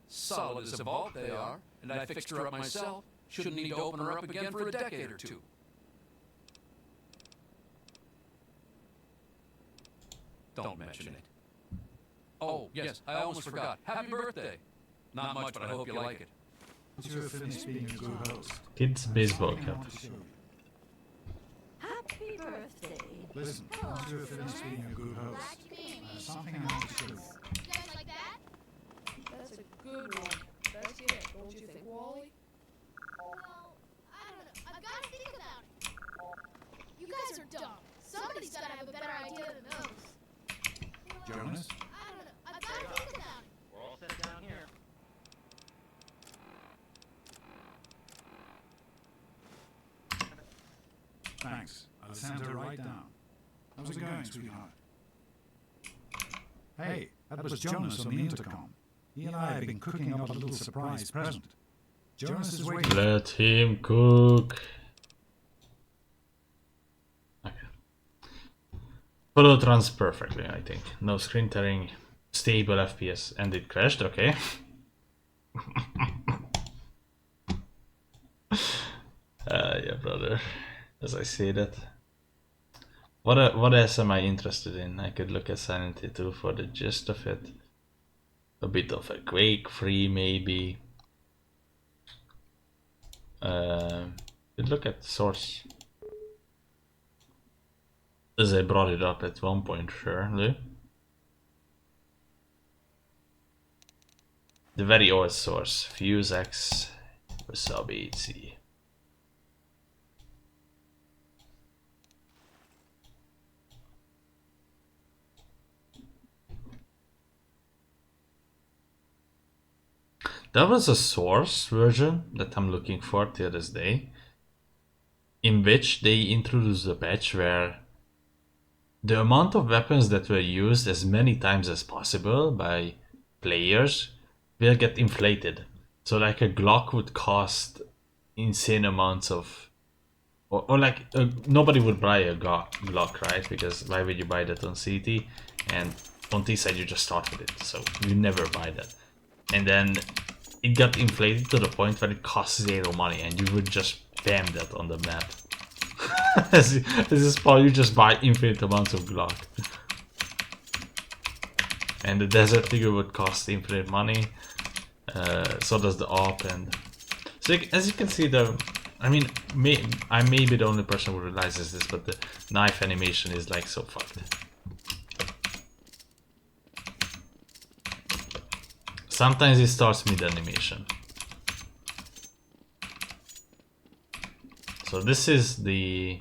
Solid as a vault they are, and I fixed her up myself. Shouldn't need to open her up again for a decade or two. Don't mention it. Oh, yes, I almost forgot. Happy birthday. Not much, but I hope you like it. once you're finished being a good host, Kids baseball something I cap. want to show you. Happy birthday. Listen, once you're finished being a good host, there's something I want to show you. You guys like that? That's a good one. Best yet, don't you think, Wally? Well, I don't know. I've got to think about it. You guys are dumb. Somebody's got to have a better idea than those. Jonas? I don't know. I've got to think about it. We're all set down here. Thanks. I'll send her right down. How's it going, sweetheart? Hey, that was Jonas on the intercom. He and I have been cooking up a little surprise present. Jonas is waiting. Let him cook. Okay. Follow runs perfectly, I think. No screen tearing, stable FPS, and it crashed. Okay. Yeah, brother. As I say that. What else am I interested in? I could look at Sanity 2 for the gist of it. A bit of a Quake 3 maybe. Could look at Source. As I brought it up at one point, surely. The very old Source. Fuse X. Wasabi EC. There was a Source version that I'm looking for till this day, in which they introduced a patch where the amount of weapons that were used as many times as possible by players will get inflated. So like a Glock would cost insane amounts of, or like nobody would buy a Glock, right? Because why would you buy that on CT? And on T-side you just start with it, so you never buy that. And then it got inflated to the point where it costs 0 money, and you would just spam that on the map. As a spawn, you just buy infinite amounts of Glock. And the Desert Eagle would cost infinite money. So does the AWP, and so as you can see, I mean, I may be the only person who realizes this, but the knife animation is like so fucked. Sometimes it starts mid-animation. So this is the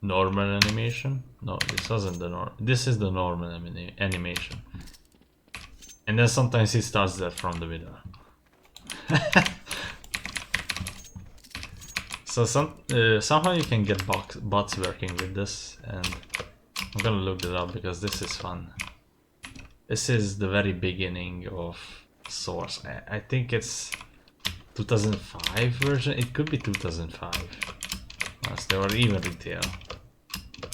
normal animation. No, this wasn't the normal. This is the normal animation. And then sometimes it starts that from the middle. So somehow you can get bots working with this, and I'm gonna look it up because this is fun. This is the very beginning of Source. I think it's 2005 version. It could be 2005. Yes, they were even retail.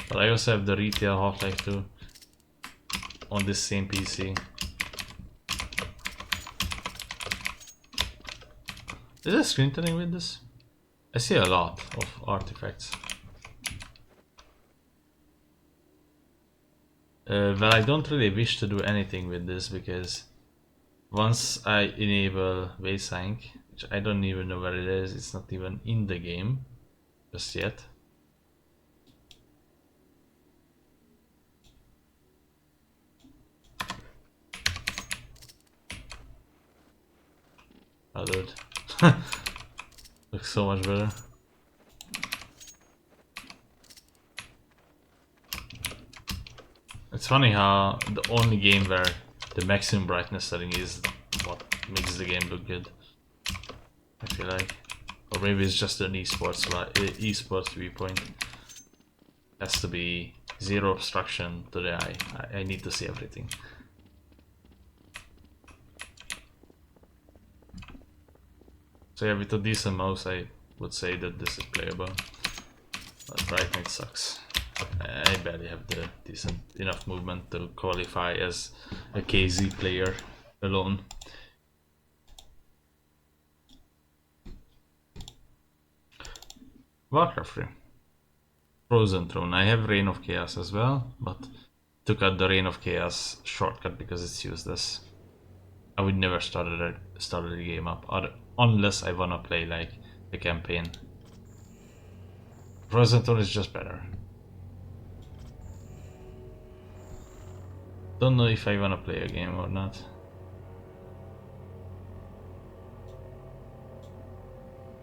But I also have the retail Half-Life 2 on this same PC. Is there screen tearing with this? I see a lot of artifacts. Well, I don't really wish to do anything with this because once I enable Waysync, which I don't even know where it is, it's not even in the game just yet. Oh dude, looks so much better. It's funny how the only game where the maximum brightness setting is what makes the game look good, I feel like. Or maybe it's just an esports viewpoint. Has to be zero obstruction to the eye. I need to see everything. So yeah, with a decent mouse I would say that this is playable. But right now it sucks. I barely have the decent enough movement to qualify as a KZ player alone. Warcraft 3. Frozen Throne. I have Reign of Chaos as well, but took out the Reign of Chaos shortcut because it's useless. I would never start the game up unless I wanna play like the campaign. Frozen Throne is just better. Don't know if I wanna play a game or not.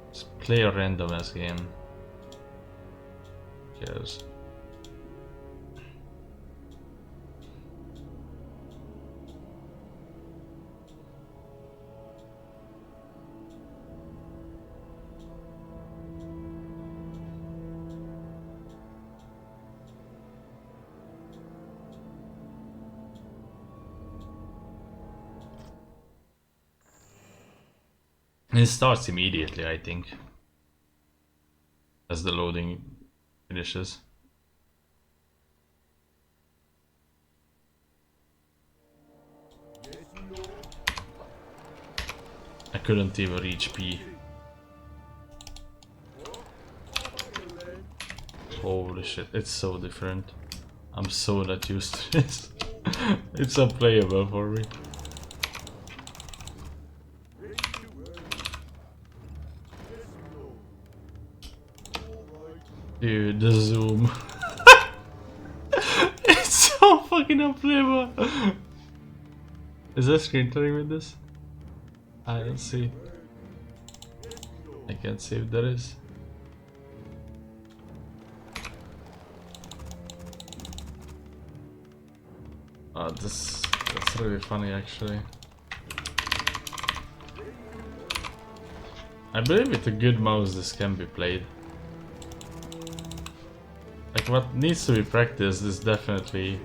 Let's play a randomness game. Yes. It starts immediately, I think, as the loading finishes. I couldn't even reach P. Holy shit, it's so different. I'm so not used to this. It's unplayable for me. Dude, the zoom. It's so fucking unplayable. Is there screen tearing with this? I don't see. I can't see if there is. Oh, that's really funny actually. I believe with a good mouse this can be played. Like what needs to be practiced is definitely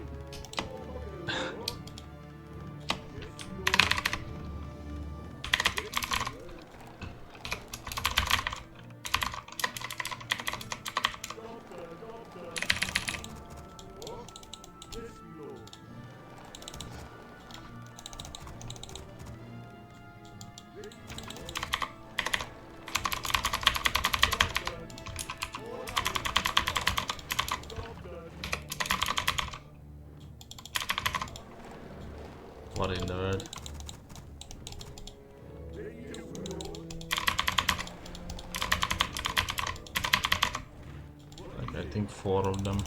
what in the world? Like I think 4 of them.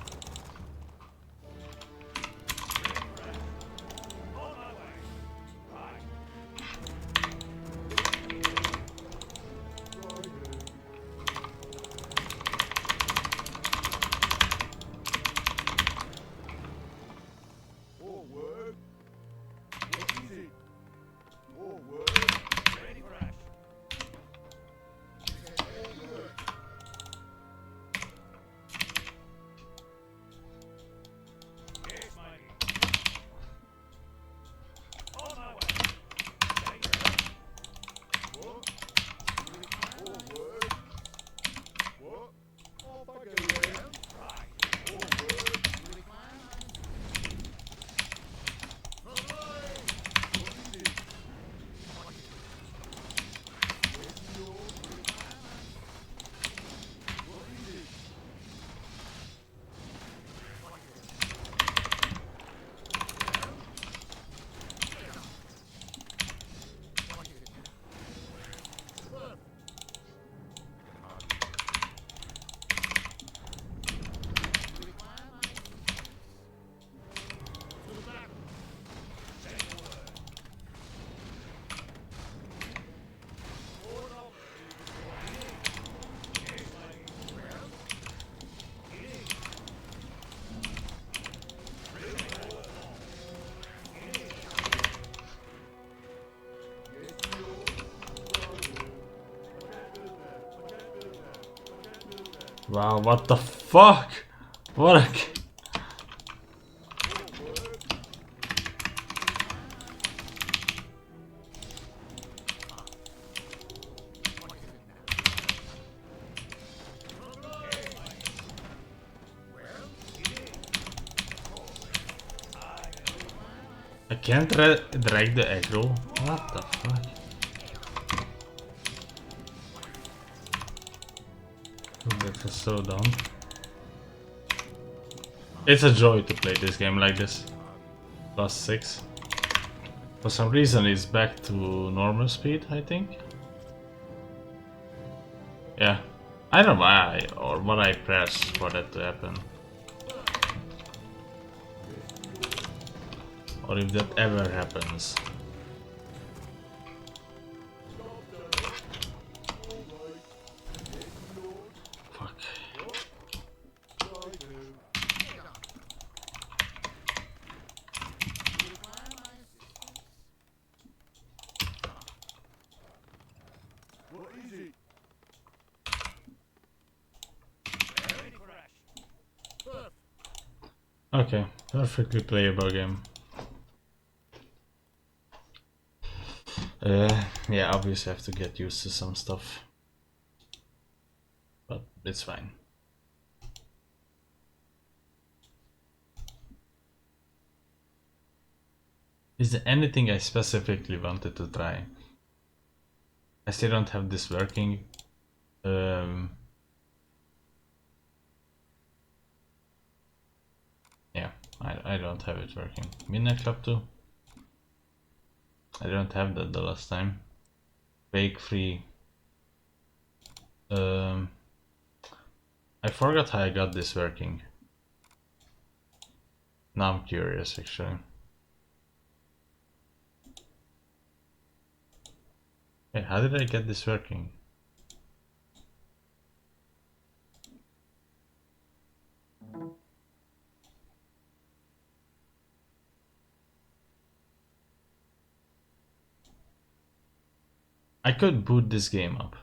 Wow, what the fuck? What a... I can't drag the aggro. What the fuck? That is so dumb. It's a joy to play this game like this. +6. For some reason it's back to normal speed, I think. Yeah. I don't know why or what I pressed for that to happen. Or if that ever happens. Fuck. Okay, perfectly playable game. Yeah, obviously I have to get used to some stuff. But it's fine. Is there anything I specifically wanted to try? I still don't have this working. Yeah, I don't have it working. Midnight Club 2? I don't have that the last time. Bake free. I forgot how I got this working. Now I'm curious actually. Hey, how did I get this working? I could boot this game up.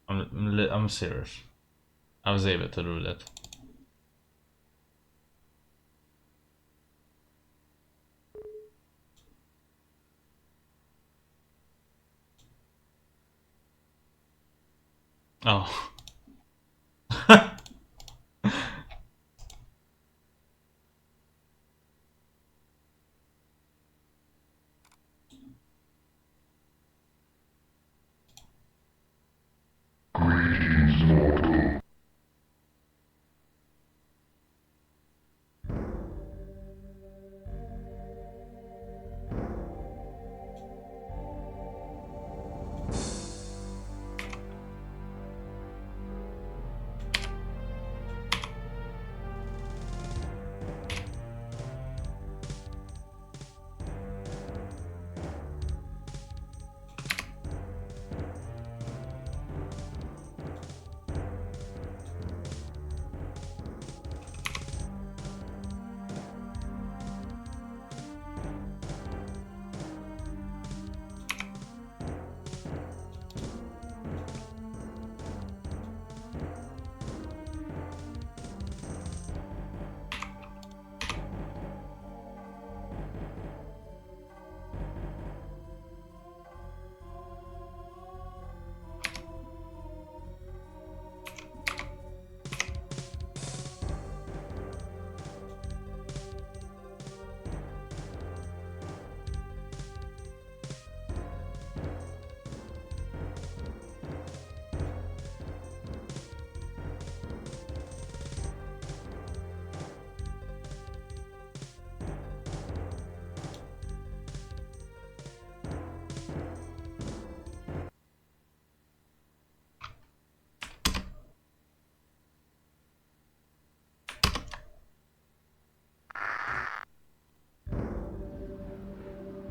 I'm serious. I was able to do that. Oh.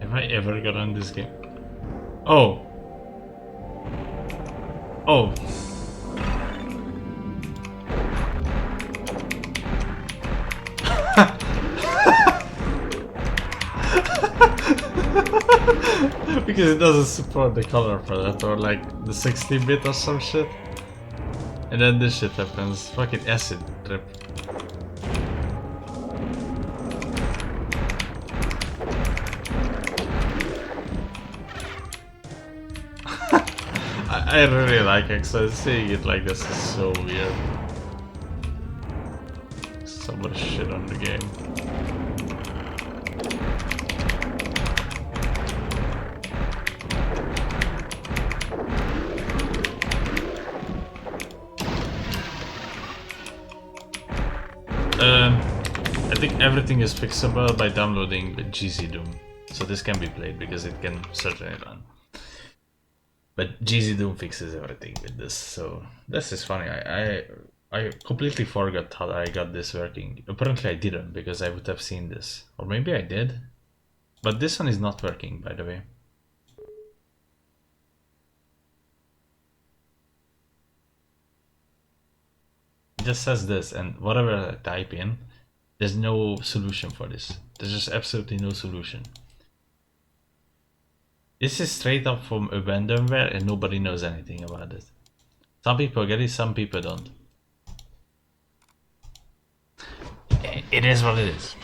Have I ever gotten this game? Oh. Oh. Because it doesn't support the color for that, or like the 16-bit or some shit. And then this shit happens. Fucking acid trip. I really like it, so seeing it like this is so weird. So much shit on the game. I think everything is fixable by downloading GZ Doom. So this can be played because it can certainly run. But GZ Doom fixes everything with this, so this is funny. I completely forgot how I got this working. Apparently I didn't, because I would have seen this. Or maybe I did. But this one is not working, by the way. It just says this, and whatever I type in, there's no solution for this. There's just absolutely no solution. This is straight up from abandonware and nobody knows anything about it. Some people get it, some people don't. It is what it is.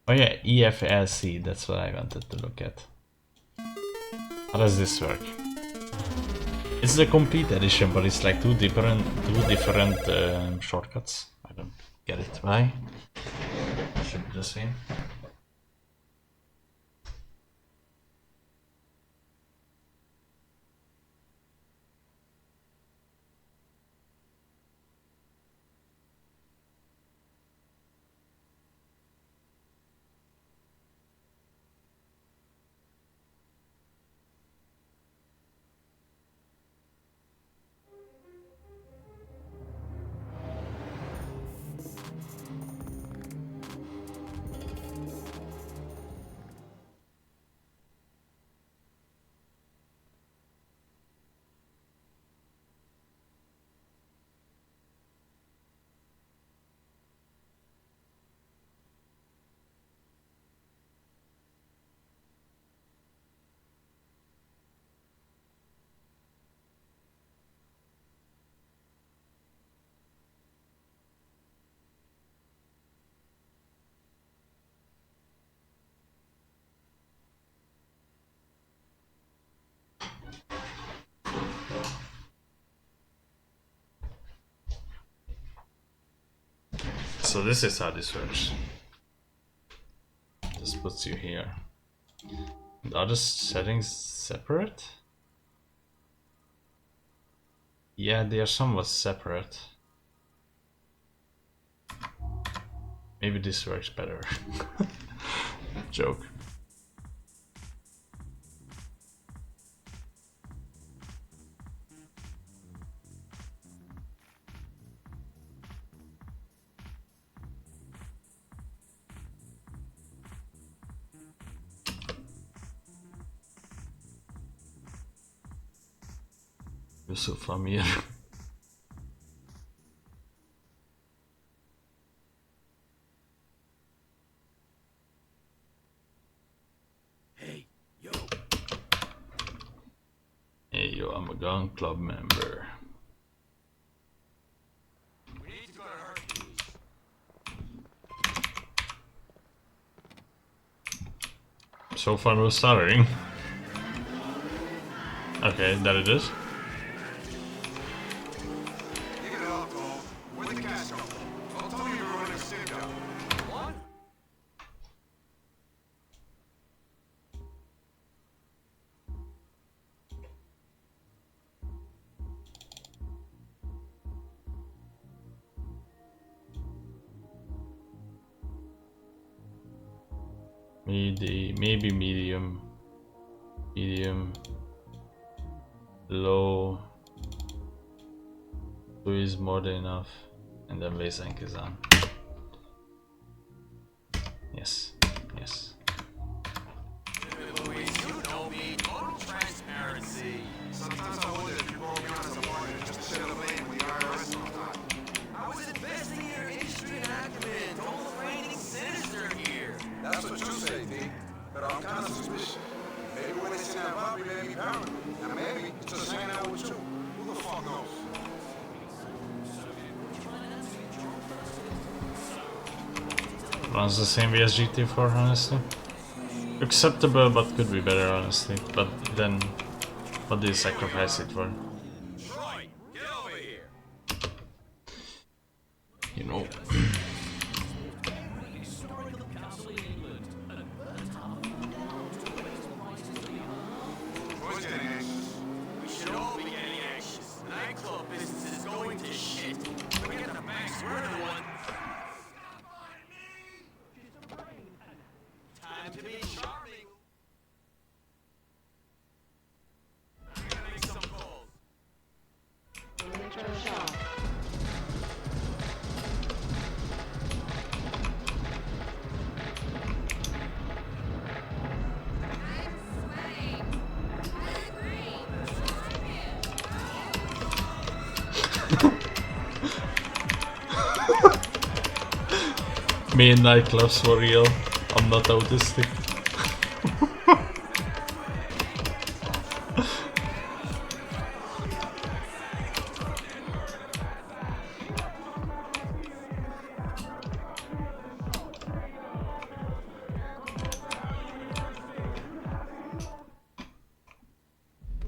Oh yeah, EFLC, that's what I wanted to look at. How does this work? It's the complete edition, but it's like two different shortcuts. I don't get it. Why? Should be the same. So this is how this works. This puts you here. Are the settings separate? Yeah, they are somewhat separate. Maybe this works better. Joke. You're so familiar. Hey, yo. Hey, yo, I'm a Gun Club member. We need to go to Hercules. So far, no stuttering. Okay, that it is. Maybe medium, low, 2 is more than enough, and then baseline is on. Yes, yes. Louise, you know me, total transparency. Sometimes I wonder if you roll me on as a partner just to share the blame with the IRS sometime. I was investing in your industry and acumen, don't look for anything sinister here. Runs the same way as GT4, honestly. Acceptable, but could be better, honestly. But then, what do you sacrifice it for? You know. We should all be getting anxious. Nightclub business is going to shit. Forget the banks, we're the one. Time to be charming. I'm gonna make some calls. Me in nightclubs for real. I'm not autistic.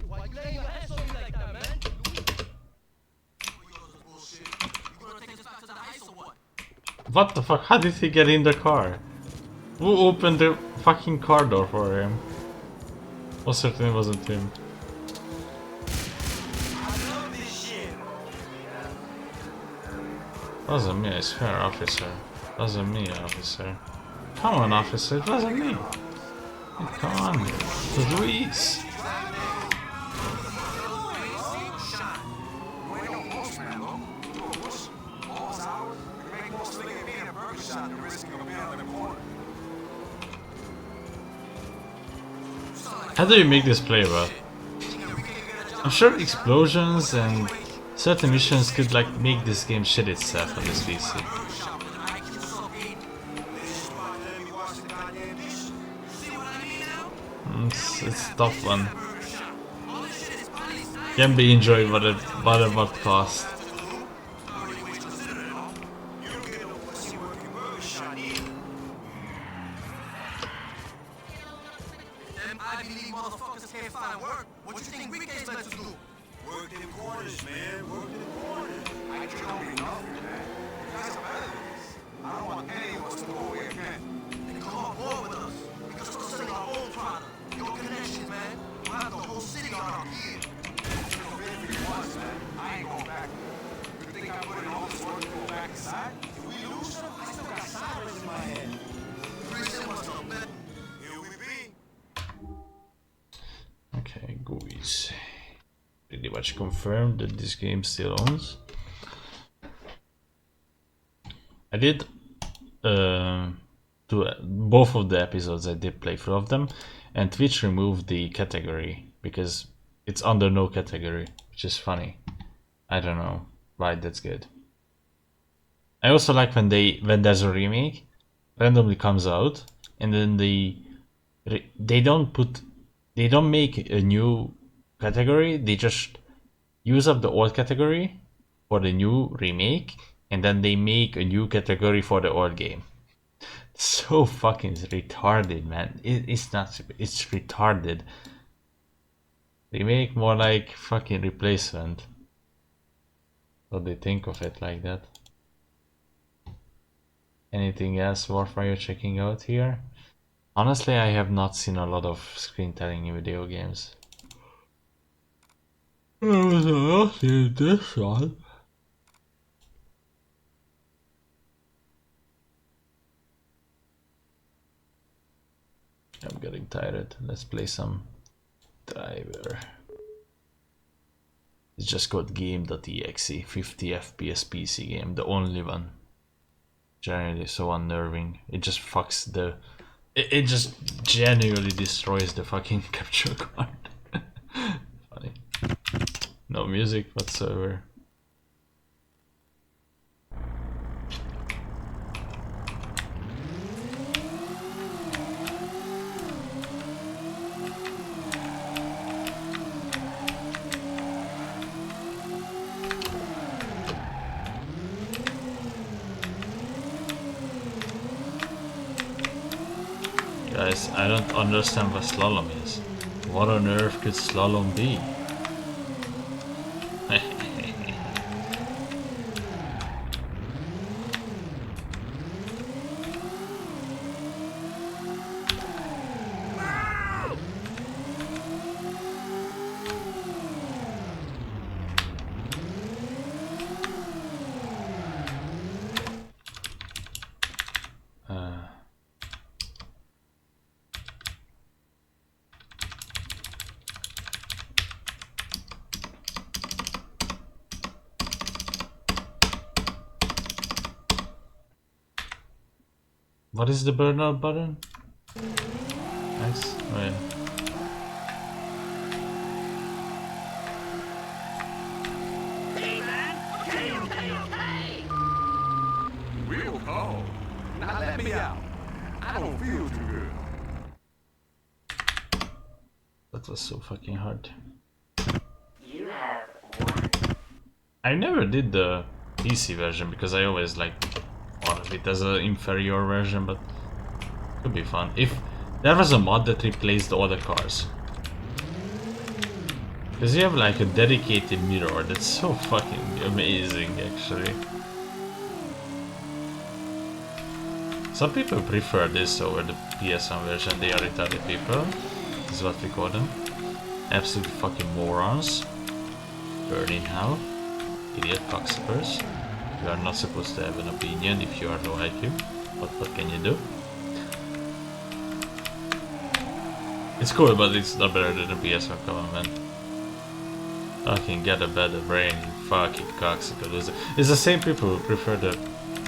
Why you laying your hands on me like that, man? What the fuck? How did he get in the car? Who opened the fucking car door for him? Most certainly wasn't him. Wasn't me, I swear, officer. Wasn't me, officer. Come on, officer, it wasn't me. Come on, Luis. How do you make this playable? I'm sure explosions and certain missions could like make this game shit itself on this PC. It's a tough one. Can be enjoyed but at what cost. Okay, GUIs. Pretty much confirmed that this game still owns. I did both of the episodes. I did play through of them, and Twitch removed the category because it's under no category, which is funny. I don't know why that's good. I also like when there's a remake randomly comes out and then they don't make a new category, they just use up the old category for the new remake and then they make a new category for the old game. So fucking retarded, man. It's not, it's retarded. They make more like fucking replacement. What they think of it like that. Anything else worthwhile checking out here? Honestly, I have not seen a lot of screen telling in video games. I'll see this one. I'm getting tired. Let's play some Driver. It's just called game.exe, 50 FPS PC game, the only one. Generally so unnerving. It just fucks the... It just genuinely destroys the fucking capture card. Funny. No music whatsoever. Guys, I don't understand what slalom is. What on earth could slalom be? What is the burnout button? Nice. Oh yeah. Hey man, okay. Real cold. Now let me out. I don't feel too good. That was so fucking hard. You have one. I never did the PC version because I always like thought of it as an inferior version, but it could be fun. If there was a mod that replaced all the cars. Because you have like a dedicated mirror, that's so fucking amazing actually. Some people prefer this over the PS1 version, they are retarded people. This is what we call them. Absolute fucking morons. Burn in hell. Idiot cocksuckers. You are not supposed to have an opinion if you are low IQ. But what can you do? It's cool, but it's not better than the PS1, come on man. Fucking get a better brain, you fucking cocksucker loser. It's the same people who prefer the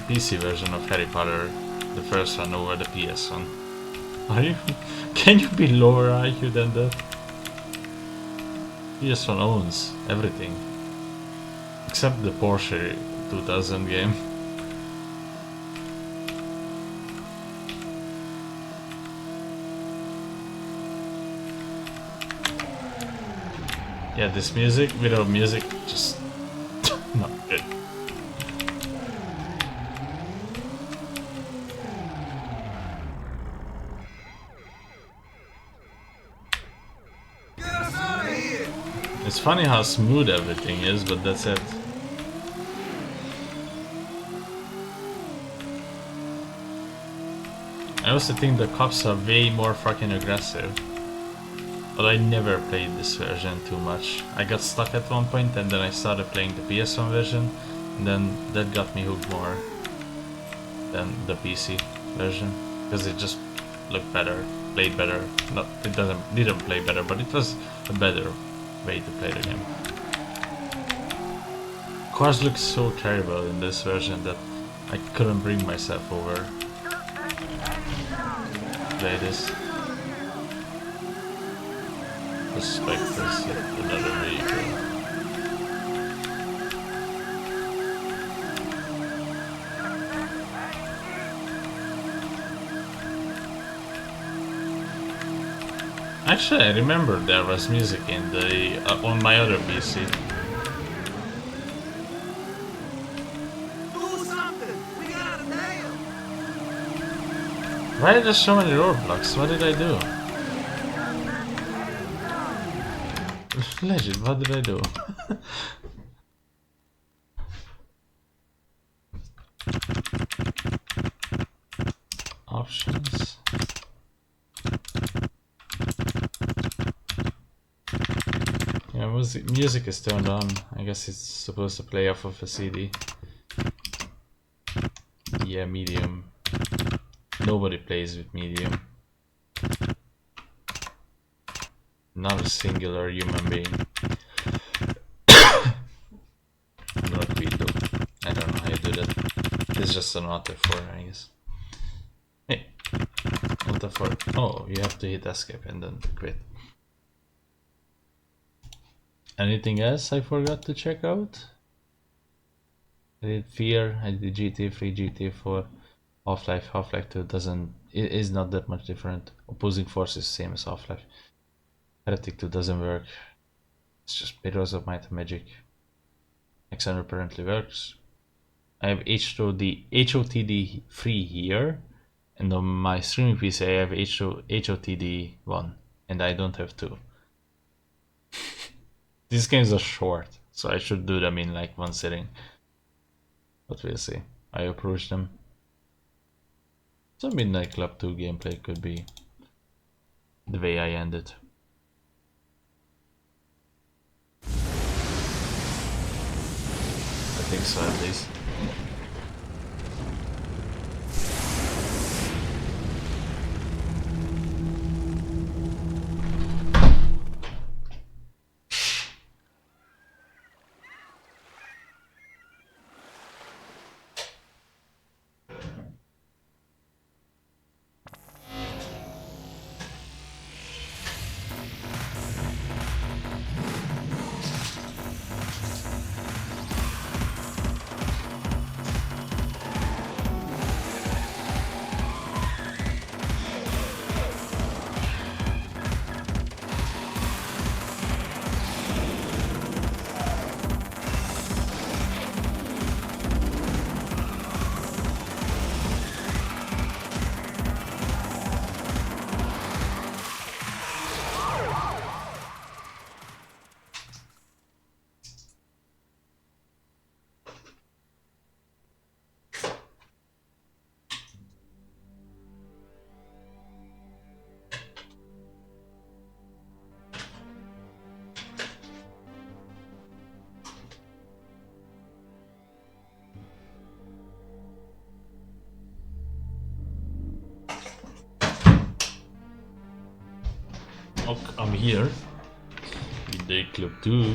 PC version of Harry Potter, the first one, over the PS1. Are you? Can you be lower IQ than that? PS1 owns everything. Except the Porsche 2000 game. Yeah, this music, without music, just not good. It's funny how smooth everything is, but that's it. I also think the cops are way more fucking aggressive. But I never played this version too much. I got stuck at one point and then I started playing the PS1 version, and then that got me hooked more than the PC version. Because it just looked better, played better. Not, it didn't play better, but it was a better way to play the game. Cars look so terrible in this version that I couldn't bring myself over to play this. Suspect this yet another vehicle. Actually, I remember there was music in the on my other PC. Do something. We got a nail. Why are there so many roadblocks? What did I do? Legend, what did I do? Options. Yeah, music is turned on. I guess it's supposed to play off of a CD. Yeah, medium. Nobody plays with medium. Not a singular human being. Not we do. I don't know how you do that. It's just an auto 4, I guess. Hey, auto 4. Oh, you have to hit escape and then quit. Anything else I forgot to check out? I did Fear, I did GTA 3, GTA 4, Half-Life. Half-Life 2 is not that much different. Opposing Force is the same as Half-Life. Heretic 2 doesn't work. It's just Heroes of Might and Magic. XN apparently works. I have HOTD 3 here, And on my streaming PC I have HOTD 1 and I don't have 2. These games are short, so I should do them in like one sitting. But we'll see. I approach them. So Midnight Club 2 gameplay could be the way I end it. I think so at least. I'm here. Midnight Club 2.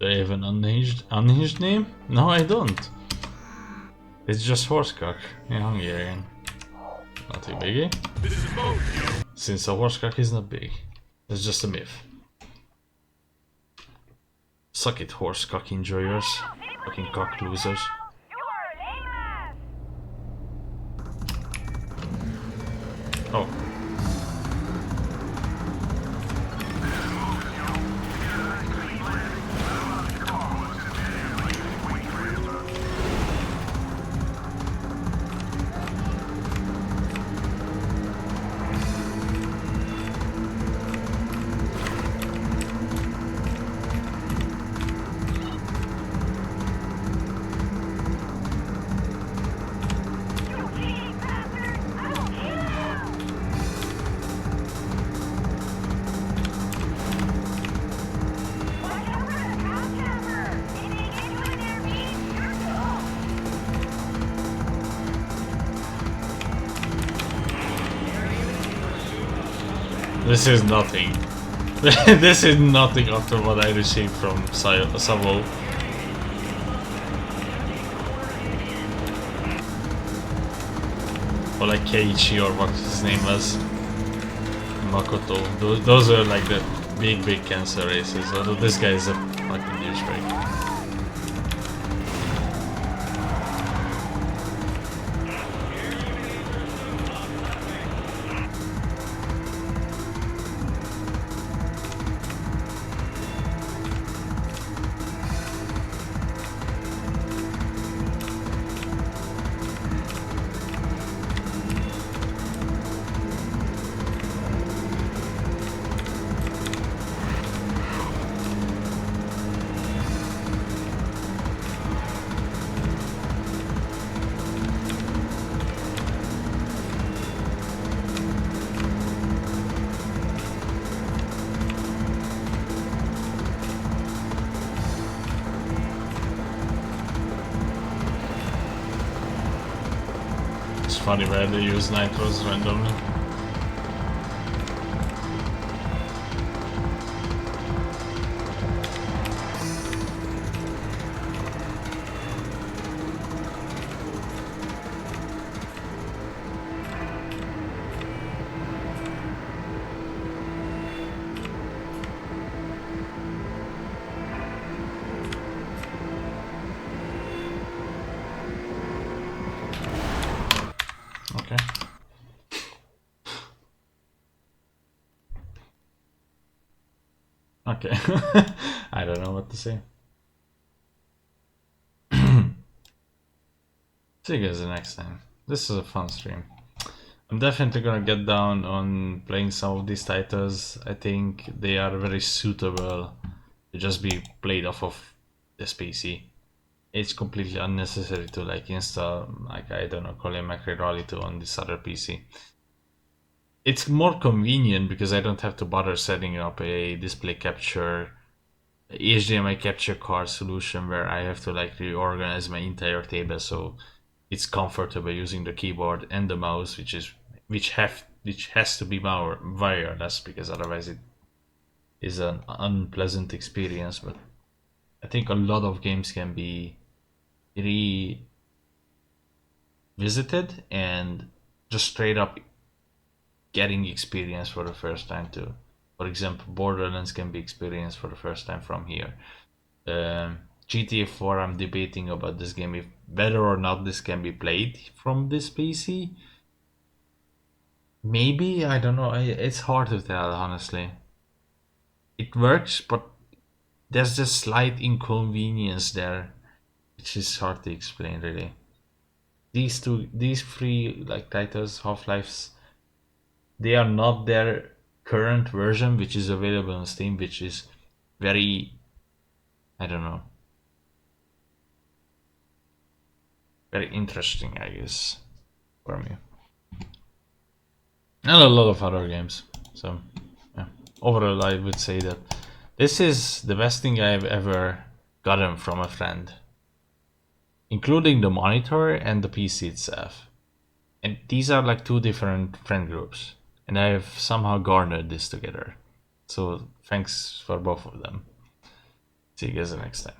Do I have an unhinged name? No, I don't. It's just horsecock. Yeah, Hungarian. Nothing biggie. Since a horsecock is not big. It's just a myth. Suck it, horsecock enjoyers. Fucking cock losers. Oh. This is nothing. This is nothing after what I received from Savo. Or like Keiichi or what his name was. Makoto. Those are like the big cancer races. Although this guy is a fucking douchebag. Funny where they use nitros randomly. Okay. I don't know what to say. See you guys the next time. this is a fun stream. I'm definitely gonna get down on playing some of these titles. I think they are very suitable to just be played off of this PC. It's completely unnecessary to like install, like, I don't know, Colin McRae Rally 2 on this other PC. It's more convenient because I don't have to bother setting up a display capture, HDMI capture card solution where I have to like reorganize my entire table, so it's comfortable using the keyboard and the mouse, which has to be wireless, because otherwise it is an unpleasant experience. But I think a lot of games can be revisited and just straight up getting experience for the first time too. For example, Borderlands can be experienced for the first time from here. GTA 4, I'm debating about this game, if whether or not this can be played from this PC. Maybe, I don't know. It's hard to tell, honestly. It works, but there's just slight inconvenience there, which is hard to explain, really. These three like titles, Half-Lives, they are not their current version, which is available on Steam, which is very, I don't know, very interesting, I guess, for me. And a lot of other games. So, yeah. Overall, I would say that this is the best thing I've ever gotten from a friend, including the monitor and the PC itself. And these are like two different friend groups, and I've somehow garnered this together. So thanks for both of them. See you guys next time.